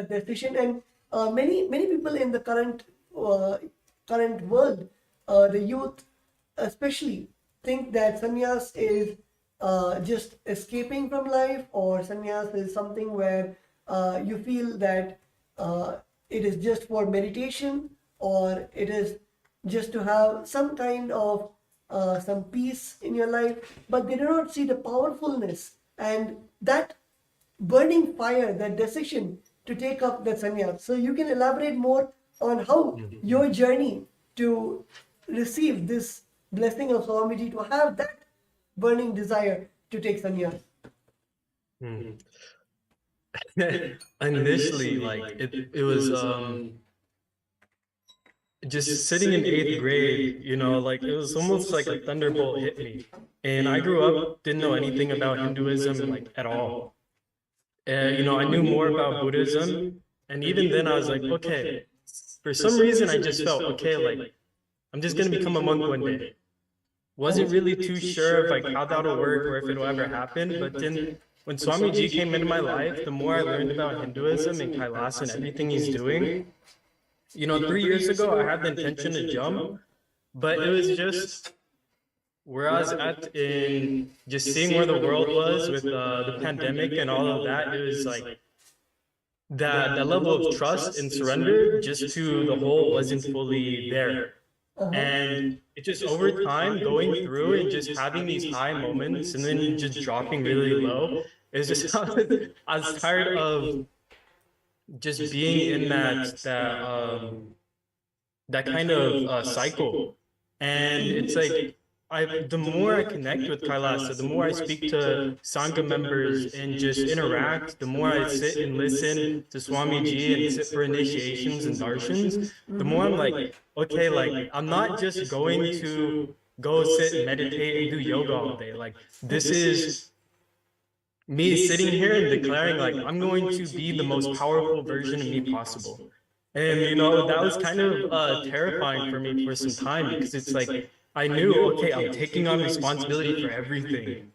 B: decision. And many people in the current world, the youth especially, think that sannyas is just escaping from life, or sannyas is something where you feel that it is just for meditation, or it is just to have some kind of some peace in your life, but they do not see the powerfulness and that burning fire, that decision to take up that sannyas. So you can elaborate more on how your journey to receive this blessing of Swamiji, to have that burning desire to take sannyas.
H: Initially, like it was just sitting in 8th grade, you know, like it was almost like a thunderbolt hit me. And I grew up, didn't know anything about Hinduism like at all. You know, I knew more about Buddhism, and even then I was like, okay, for some reason I just felt, okay, like I'm just gonna become a monk one day. Wasn't really too sure of like how that'll work or if it'll ever happen, but then when Swamiji came into my life, the more I learned about Hinduism and Kailasa and everything he's doing, you know, 3 years ago I had the intention to jump, but it was just where I was at in just seeing where the world was with the pandemic and all of that. It was like that level of trust and surrender just to the whole wasn't fully there. And it just over time going through and just having these high moments and then just dropping really low, it's just I was tired of just being in that kind of cycle. And it's like the more I connect with Kailasa, the more I speak to Sangha members and just interact, the more I sit and listen to Swamiji and sit for initiations and darshans, the more I'm like, okay, like I'm not just going to go sit and meditate and do yoga all day. Like this is me sitting here and declaring like I'm going to be the most powerful version of me possible. And you know, that was kind of terrifying for me for some time, because it's like I knew, okay, I'm taking on responsibility for everything.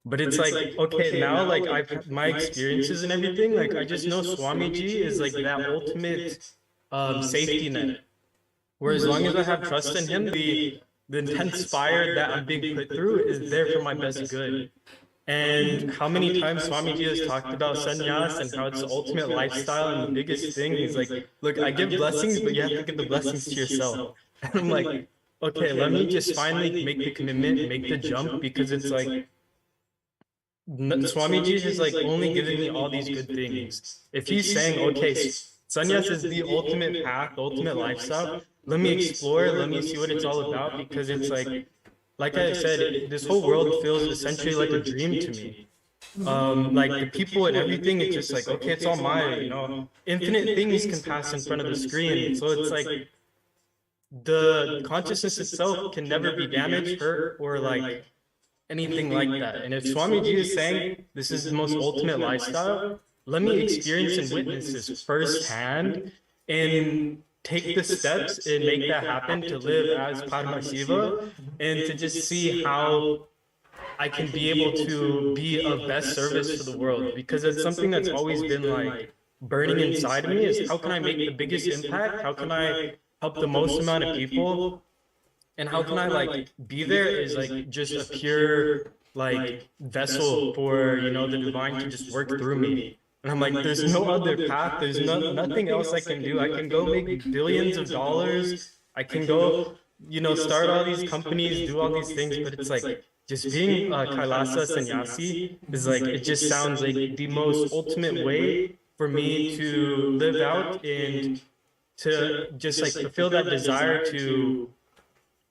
H: But it's like, okay, now like I've my experiences and everything, like I just know Swamiji is like that ultimate safety net. Where as long as I have trust in him, the intense fire that I'm being put through is there for my best good. And how many times Swamiji has talked about sannyas and how it's the ultimate lifestyle, and the biggest thing is like, look, I give blessings, but you have to give the blessings to yourself. And I'm like, okay, let me just finally make the commitment, make the jump, because it's like, Swamiji has like only given me all these good things. If he's saying, okay, sannyas is the ultimate path, the ultimate lifestyle, let me explore, let me see what it's all about, because it's like I said, this whole world feels essentially like a dream to me. Like the people and everything, it's just like, okay, it's all mine, you know, infinite things can pass in front of the screen. So it's like the consciousness itself can never be damaged, hurt, or like anything like that. And if Swamiji is saying this is the most ultimate lifestyle, let me experience and witness this firsthand and take the steps and make that happen to live as Paramashivam, and to just see how I can be able to be of best service to the world. Because it's something that's always been like burning inside of me, is how can I make the biggest impact? How can I help the most amount of people? And how can I like be there is like just a pure like vessel for, you know, the divine to just work through me. And I'm like, there's no other path. There's nothing else I can do. I can go make billions of dollars. I can go, you know, start all these companies, do all these things. But it's like just being Kailasa sannyasi is like, it just sounds like the most ultimate way for me to live out and to just like fulfill that desire to,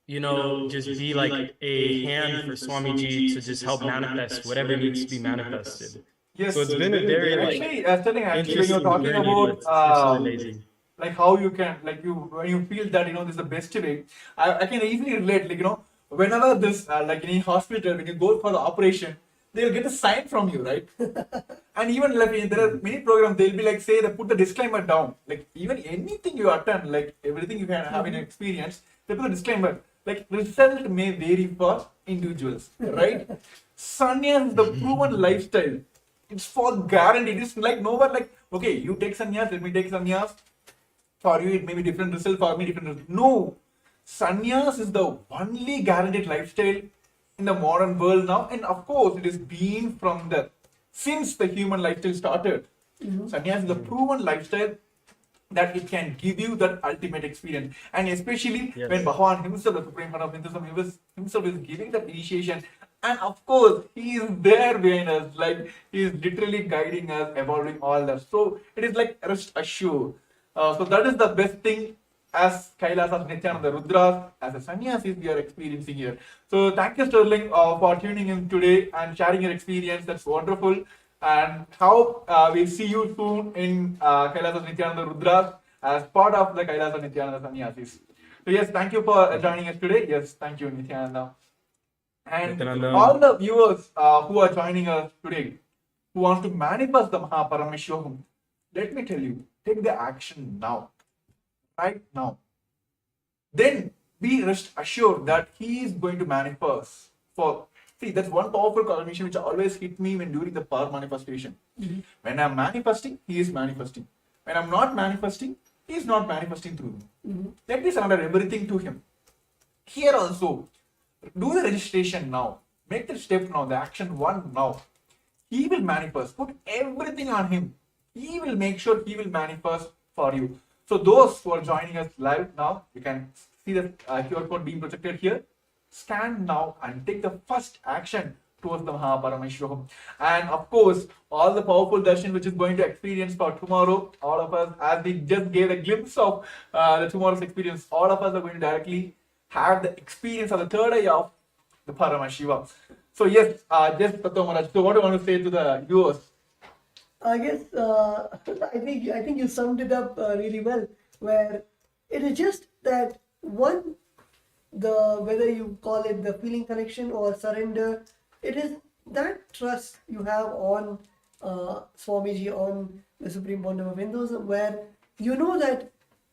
H: you know, just be like a hand for Swamiji to just help manifest whatever needs to be manifested.
A: Yes.
H: So it's been a very like
A: actually, when you're talking
H: journey,
A: about
H: but it's so amazing.
A: like how you can, like you, when you feel that, this is the best way, I can easily relate, like, whenever this, like in a hospital, when you go for the operation, they'll get a sign from you, right? And even like there are many programs, they'll be like, say, they put the disclaimer down. Like even anything you attend, like everything you can have in experience, they put a disclaimer. Like result may vary for individuals, right? Sannyas is the proven lifestyle. It's for guaranteed. It's like nowhere like, okay, you take sannyas, let me take sannyas. For you, it may be different result, for me, different result. No. Sannyas is the only guaranteed lifestyle in the modern world now. And of course, it is been from the, since the human lifestyle started. Sannyas is the proven lifestyle that it can give you that ultimate experience. And especially when Bhagavan himself, the Supreme Head of Hinduism, himself is giving that initiation. And of course, he is there behind us, like he is literally guiding us, evolving all that. So it is like rest assured. So that is the best thing as Kailas of Nithyananda Rudras, as a sannyasis we are experiencing here. So thank you, Sterling, for tuning in today and sharing your experience. That's wonderful. And how we'll see you soon in Kailas of Nithyananda Rudras as part of the Kailas of Nithyananda Sannyasis. So yes, thank you for joining us today. Yes, thank you, Nithyananda. And
H: Nithyananda.
A: all the viewers who are joining us today, who want to manifest the Paramashivam, let me tell you, take the action now, right now. Then be rest assured that he is going to manifest. For see, that's one powerful confirmation which always hit me when during the power manifestation. When I'm manifesting, he is manifesting. When I'm not manifesting, he is not manifesting through me. Let me surrender everything to him. Here also, do the registration now. Make the step now, the action one now. He will manifest. Put everything on him. He will make sure he will manifest for you. So those who are joining us live now, you can see the QR code being projected here. Scan now and take the first action towards the Paramashivam. And of course, all the powerful darshan which is going to experience for tomorrow, all of us, as we just gave a glimpse of the tomorrow's experience, all of us are going to directly have the experience of the third eye of the Paramashivam. So yes, just Tattva Maharaj, so what do you want to say to the viewers?
B: I guess I think you summed it up really well. Where it is just that one, the whether you call it the feeling connection or surrender, it is that trust you have on Swamiji, on the Supreme Bondam of Hinduism, where you know that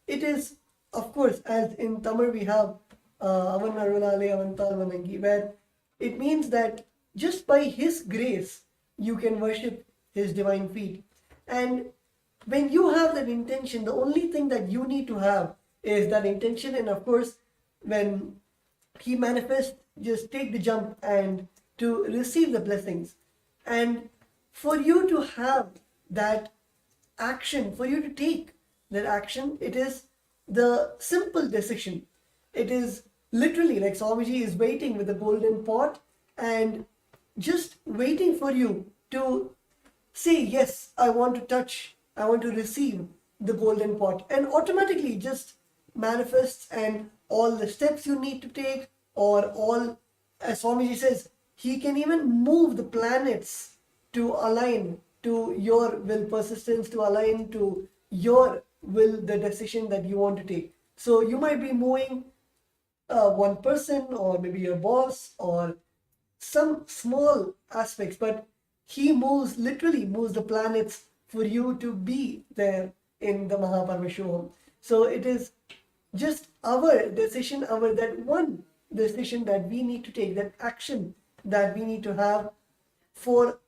B: it is, of course, as in Tamil we have Avan Arunale Avantal Vanangi, where it means that just by his grace you can worship his divine feet. And when you have that intention, the only thing that you need to have is that intention. And of course, when he manifests, just take the jump and to receive the blessings. And for you to have that action, for you to take that action, it is the simple decision. It is literally like Swamiji is waiting with the golden pot and just waiting for you to say, yes, I want to touch, I want to receive the golden pot, and automatically just manifests. And all the steps you need to take, or all, as Swamiji says, he can even move the planets to align to your will, persistence to align to your will, the decision that you want to take. So you might be moving one person, or maybe your boss, or some small aspects, but he literally moves the planets for you to be there in the Paramashivam. So it is just our decision, that one decision that we need to take, that action that we need to have for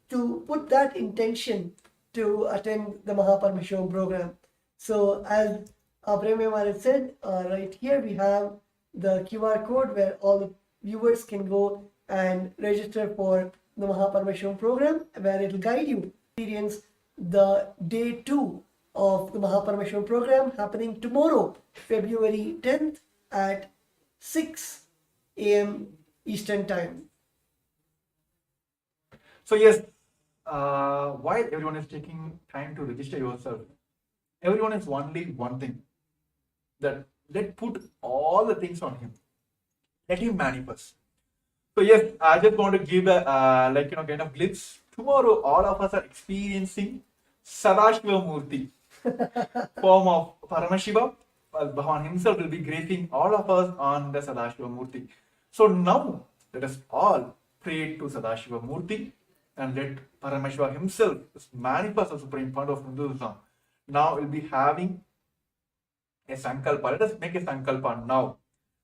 B: to put that intention to attend the Paramashivam program. So as Premya Maharaj said, right here we have the QR code where all the viewers can go and register for the Paramashivam program, where it will guide you to experience the day 2 of the Paramashivam program happening tomorrow, February 10th at 6 a.m. Eastern Time.
A: So yes, while everyone is taking time to register yourself, everyone is only one thing, that let put all the things on him. Let him manifest. So yes, I just want to give a kind of glimpse. Tomorrow, all of us are experiencing Sadashiva Murti. form of Paramashiva, Bhagavan himself will be gracing all of us on the Sadashiva Murti. So now let us all pray to Sadashiva Murti and let Paramashiva himself manifest the supreme point of Hinduism. Now we'll be having a Sankalpa. Let us make a Sankalpa now.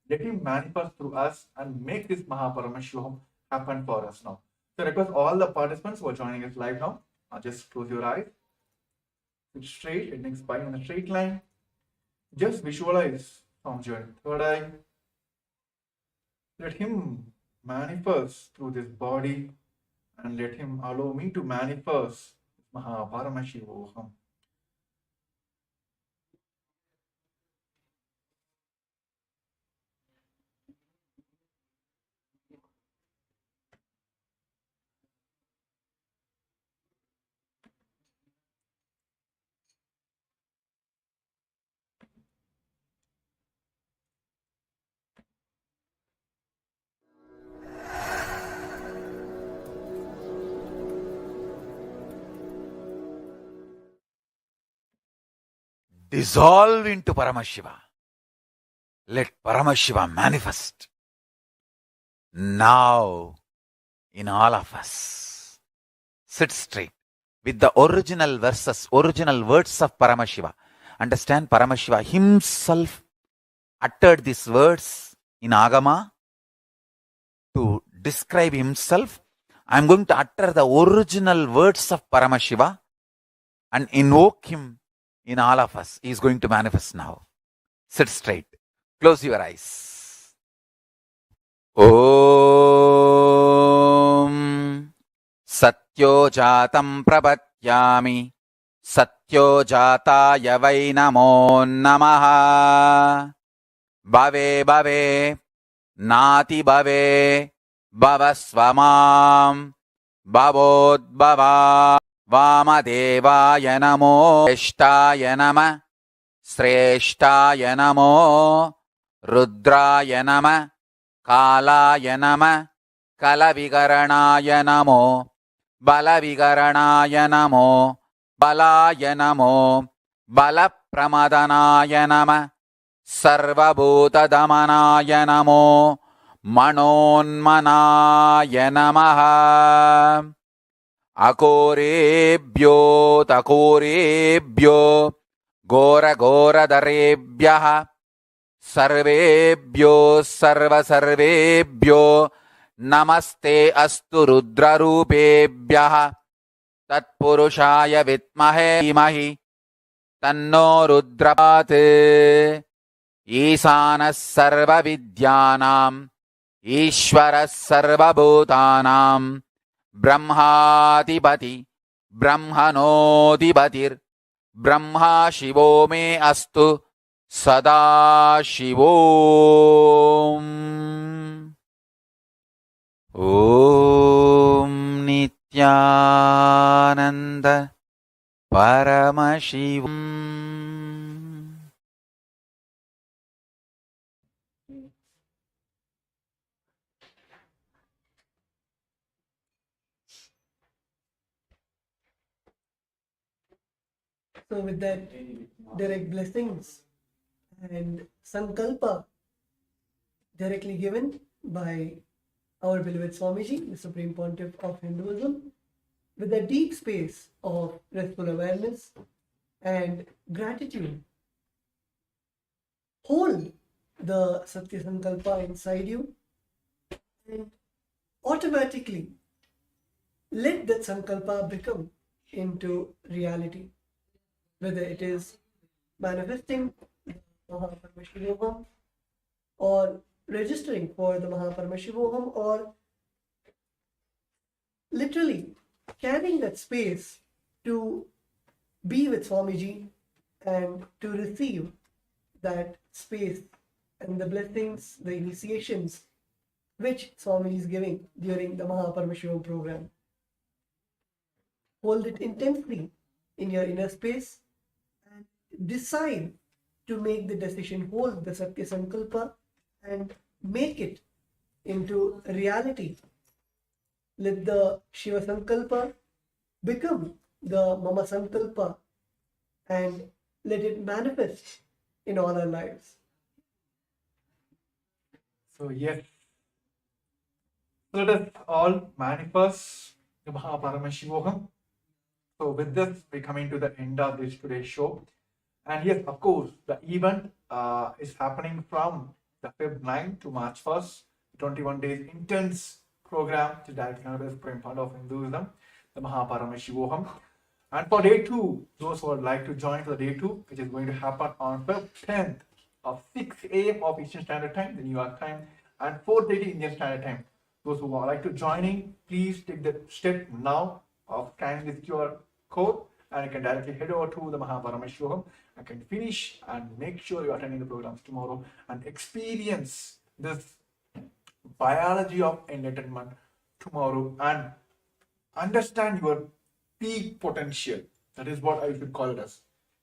A: Let him manifest through us and make this Mahaparamashivam happen for us now. So I request all the participants who are joining us live now, just close your eyes. Sit straight, head next spine in a straight line. Just visualize from your third eye. Let him manifest through this body and let him allow me to manifest Mahaparamashivoham.
D: Dissolve into Paramashiva. Let Paramashiva manifest now in all of us. Sit straight with the original verses, original words of Paramashiva. Understand, Paramashiva himself uttered these words in Agama to describe himself. I am going to utter the original words of Paramashiva and invoke him in all of us. He is going to manifest now. Sit straight. Close your eyes. Om Satyo Jatam Prapatyami Satyo Jataya Vai Namo Namaha Bhave Bhave Nati Bhave Bhavasvamam Bhavod Vamadevaya Namo Shrestaya Nama Shrestaya Namo Rudraya Nama Kalaya Nama Kalavigaranaya Namo Balavigaranaya Namo Balaya Namo Balapramadhanaya Nama Sarvabhuta Damanaya Namo Manonmanaya Namaha Akorebhyo takorebhyo Gora Gora Darebhyaha Sarvebhyo Sarva Sarvebhyo Namaste Astu Rudra Rupebhyaha Tatpurushaya Vitmahe Dhimahi Tanno Rudrapate Isanas Sarva Vidyanam Ishvaras Sarva Bhutanam Brahmadipati Brahmanodipatir Brahma Shivo me astu Sada Shivom. Om Nithyananda Paramashivam.
B: So with that direct blessings and Sankalpa directly given by our beloved Swamiji, the Supreme Pontiff of Hinduism, with a deep space of restful awareness and gratitude, hold the Satya Sankalpa inside you and automatically let that Sankalpa become into reality. Whether it is manifesting Mahaparamashivoham or registering for the Mahaparamashivoham or literally carrying that space to be with Swamiji and to receive that space and the blessings, the initiations which Swamiji is giving during the Mahaparamashivam program. Hold it intensely in your inner space and decide to make the decision, hold the Satya Sankalpa and make it into reality. Let the Shiva Sankalpa become the Mama Sankalpa and let it manifest in all our lives.
A: So yes, let us all manifest the Paramashivam. So with this, we're coming to the end of this today's show. And yes, of course, the event is happening from the Feb 9 to March 1st, 21 days intense program to direct cannabis prime fund of Hinduism, the Paramashivam. And for day 2, those who would like to join for the day 2, which is going to happen on Feb 10th of 6 a.m. of Eastern Standard Time, the New York time, and 4:30 Indian Standard Time. Those who would like to join in, please take the step now of scanning this QR code, and you can directly head over to the Paramashivam and can finish and make sure you're attending the programs tomorrow and experience this biology of enlightenment tomorrow and understand your peak potential. That is what I should call it as.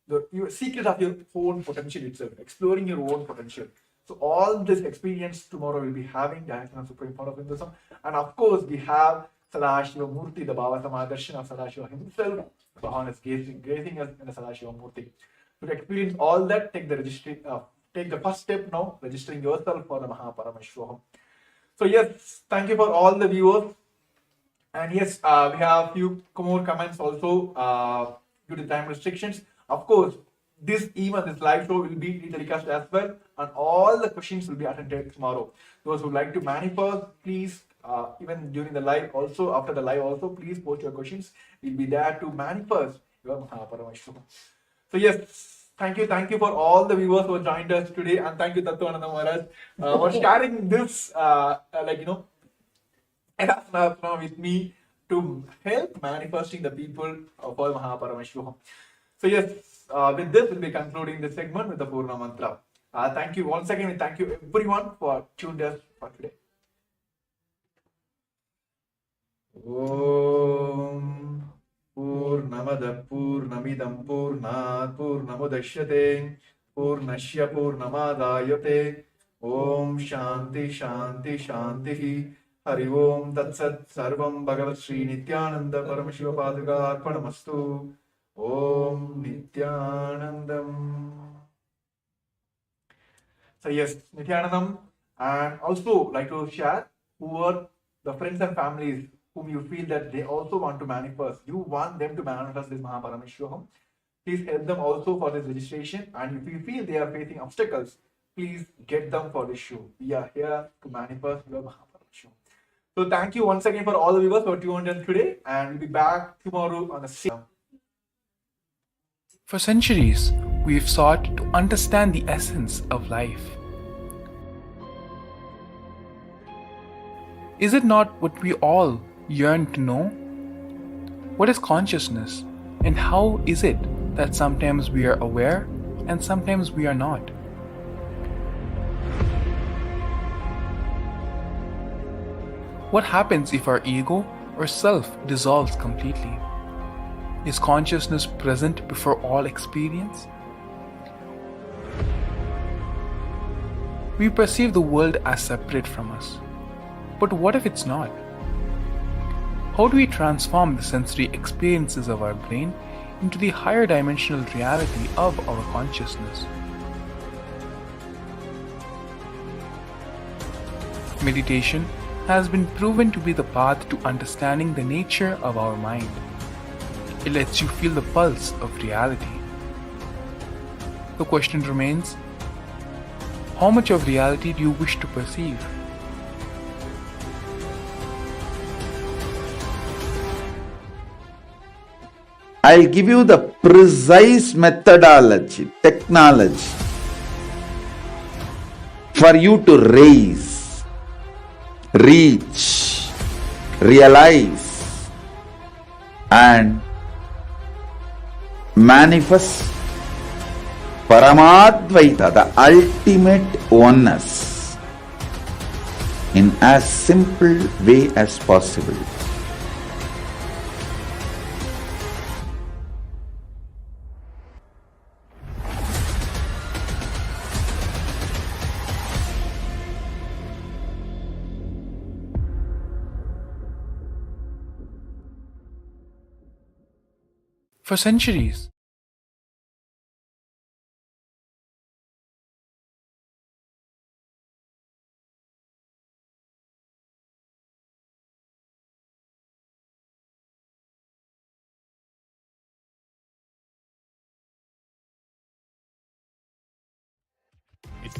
A: Your secret of your own potential itself, exploring your own potential. So all this experience tomorrow we'll be having direction of Supreme Founder of Hinduism. And of course we have Sadashiva Murti, the Baba Samadarshan of Sadashiva himself. Bhavan is gazing us in the Sadashiva Murti. So to experience all that, take the first step now, registering yourself for the Paramashivam. So yes, thank you for all the viewers. And yes, we have a few more comments also due to time restrictions. Of course, this live show will be telecast as well, and all the questions will be attended tomorrow. Those who like to manifest, please, even during the live also, after the live also, please post your questions. We'll be there to manifest your Paramashivam. So yes, thank you for all the viewers who joined us today, and thank you Nithyananda Maharaj for sharing this, with me to help manifesting the people of all Paramashivam. So yes, with this we'll be concluding this segment with the Purna Mantra. Thank you once again, and thank you everyone for tuned us for today. Om Purnamada Purnamidam Purnat Purnamudashyate Purnashya Purnamadayate Om Shanti Shanti Shanti Hari Om Tat Sat Sarvam Bhagavat Sri Nithyananda Paramashiva Paduka Arpanamastu Om Nithyanandam. So yes, Nithyanandam, and also like to share who are the friends and families whom you feel that they also want to manifest. You want them to manifest this Paramashivam. Please help them also for this registration. And if you feel they are facing obstacles, please get them for this show. We are here to manifest your Paramashivam. So thank you once again for all the viewers who are tuned in today, and we'll be back tomorrow on the same.
C: For centuries, we've sought to understand the essence of life. Is it not what we all yearn to know? What is consciousness, and how is it that sometimes we are aware and sometimes we are not? What happens if our ego or self dissolves completely? Is consciousness present before all experience? We perceive the world as separate from us. But what if it's not? How do we transform the sensory experiences of our brain into the higher dimensional reality of our consciousness? Meditation has been proven to be the path to understanding the nature of our mind. It lets you feel the pulse of reality. The question remains, how much of reality do you wish to perceive?
F: I'll give you the precise methodology, technology for you to raise, reach, realize, and manifest Paramadvaita, the ultimate oneness, in as simple way as possible.
C: For centuries,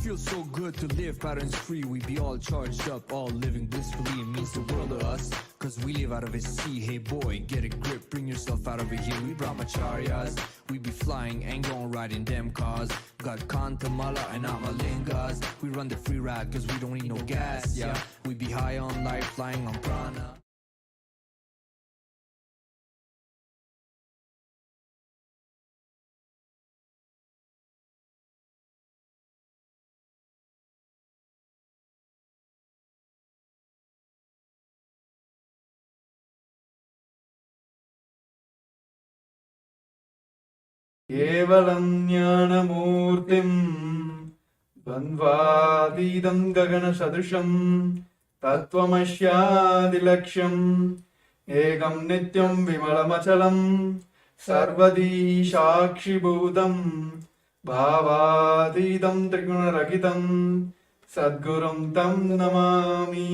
I: feels so good to live patterns free. We be all charged up, all living blissfully. It means the world to us, cause we live out of a sea. Hey boy, get a grip, bring yourself out of it here. We brahmacharyas, we be flying and gon' riding them cars. Got Kantamala and Amalingas. We run the free ride cause we don't need no gas, yeah. We be high on life, flying on prana.
A: केवलं ज्ञानमूर्तिं द्वन्द्वातीतं गगनसदृशं तत्त्वमस्यादिलक्ष्यम् एकं नित्यं विमलमचलं सर्वदी साक्षिभूतं भावातीतं त्रिगुणरहितं सद्गुरुं तं Namami.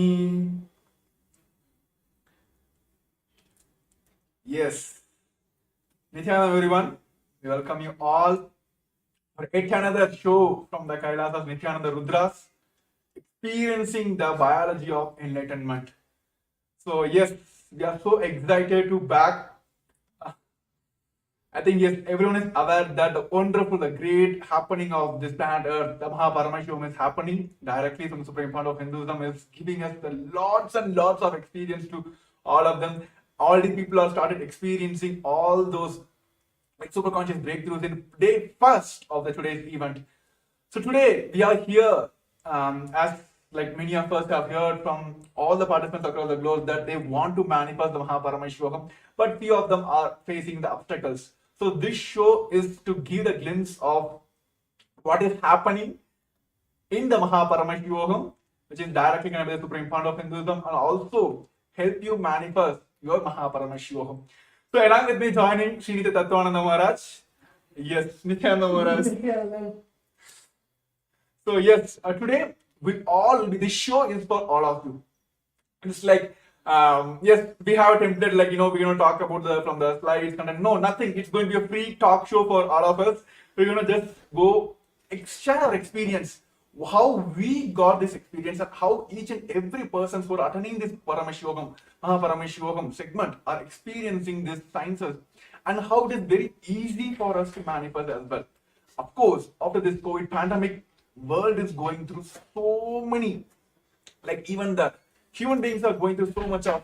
A: Yes. Nithyananda everyone. We welcome you all for yet another show from the Kailasas Nithyananda Rudras, experiencing the biology of enlightenment. So yes, we are so excited to back. I think yes, everyone is aware that the wonderful, the great happening of this planet Earth, the Paramashivam is happening directly from the Supreme Fund of Hinduism, is giving us the lots and lots of experience to all of them. All the people have started experiencing all those like super conscious breakthroughs in day first of the today's event. So today we are here, as like many of us have heard from all the participants across the globe that they want to manifest the Paramashivam, but few of them are facing the obstacles. So this show is to give a glimpse of what is happening in the Paramashivam, which is directly connected to the Supreme Fund of Hinduism, and also help you manifest your Paramashivam. So along with me joining Sri Nithyananda Maharaj. Yes, Nithyananda Maharaj. So yes, today this show is for all of you. It's like, yes, we have a template like, we're going to talk about from the slides, content. No, nothing. It's going to be a free talk show for all of us. We're going to just go share our experience, how we got this experience, and how each and every person who are attending this Paramashivam segment are experiencing these sciences, and how it is very easy for us to manifest as well. Of course, after this COVID pandemic, world is going through so many, like even the human beings are going through so much of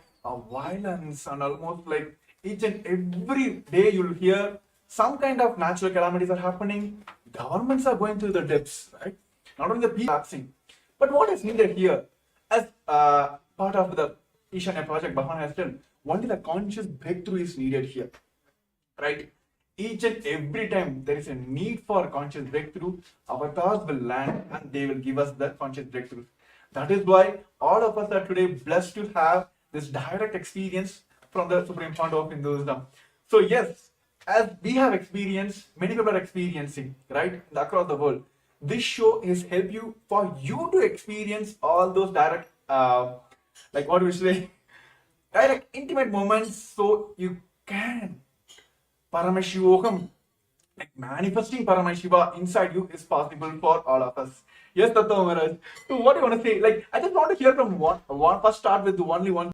A: violence, and almost like each and every day you'll hear some kind of natural calamities are happening. Governments are going through the depths, right? Not only the people collapsing, but what is needed here, as part of the Ishanya project, Bhavan has done, only the conscious breakthrough is needed here, right? Each and every time there is a need for conscious breakthrough, avatars will land and they will give us that conscious breakthrough. That is why all of us are today blessed to have this direct experience from the Supreme Fund of Hinduism. So yes, as we have experienced, many people are experiencing, right, across the world. This show is help you for you to experience all those direct, like what do we say, direct intimate moments, so you can Paramashivam, like manifesting Paramashiva inside you is possible for all of us. Yes, Tattva Maharaj. So what do you want to say? Like, I just want to hear from first start with the only one.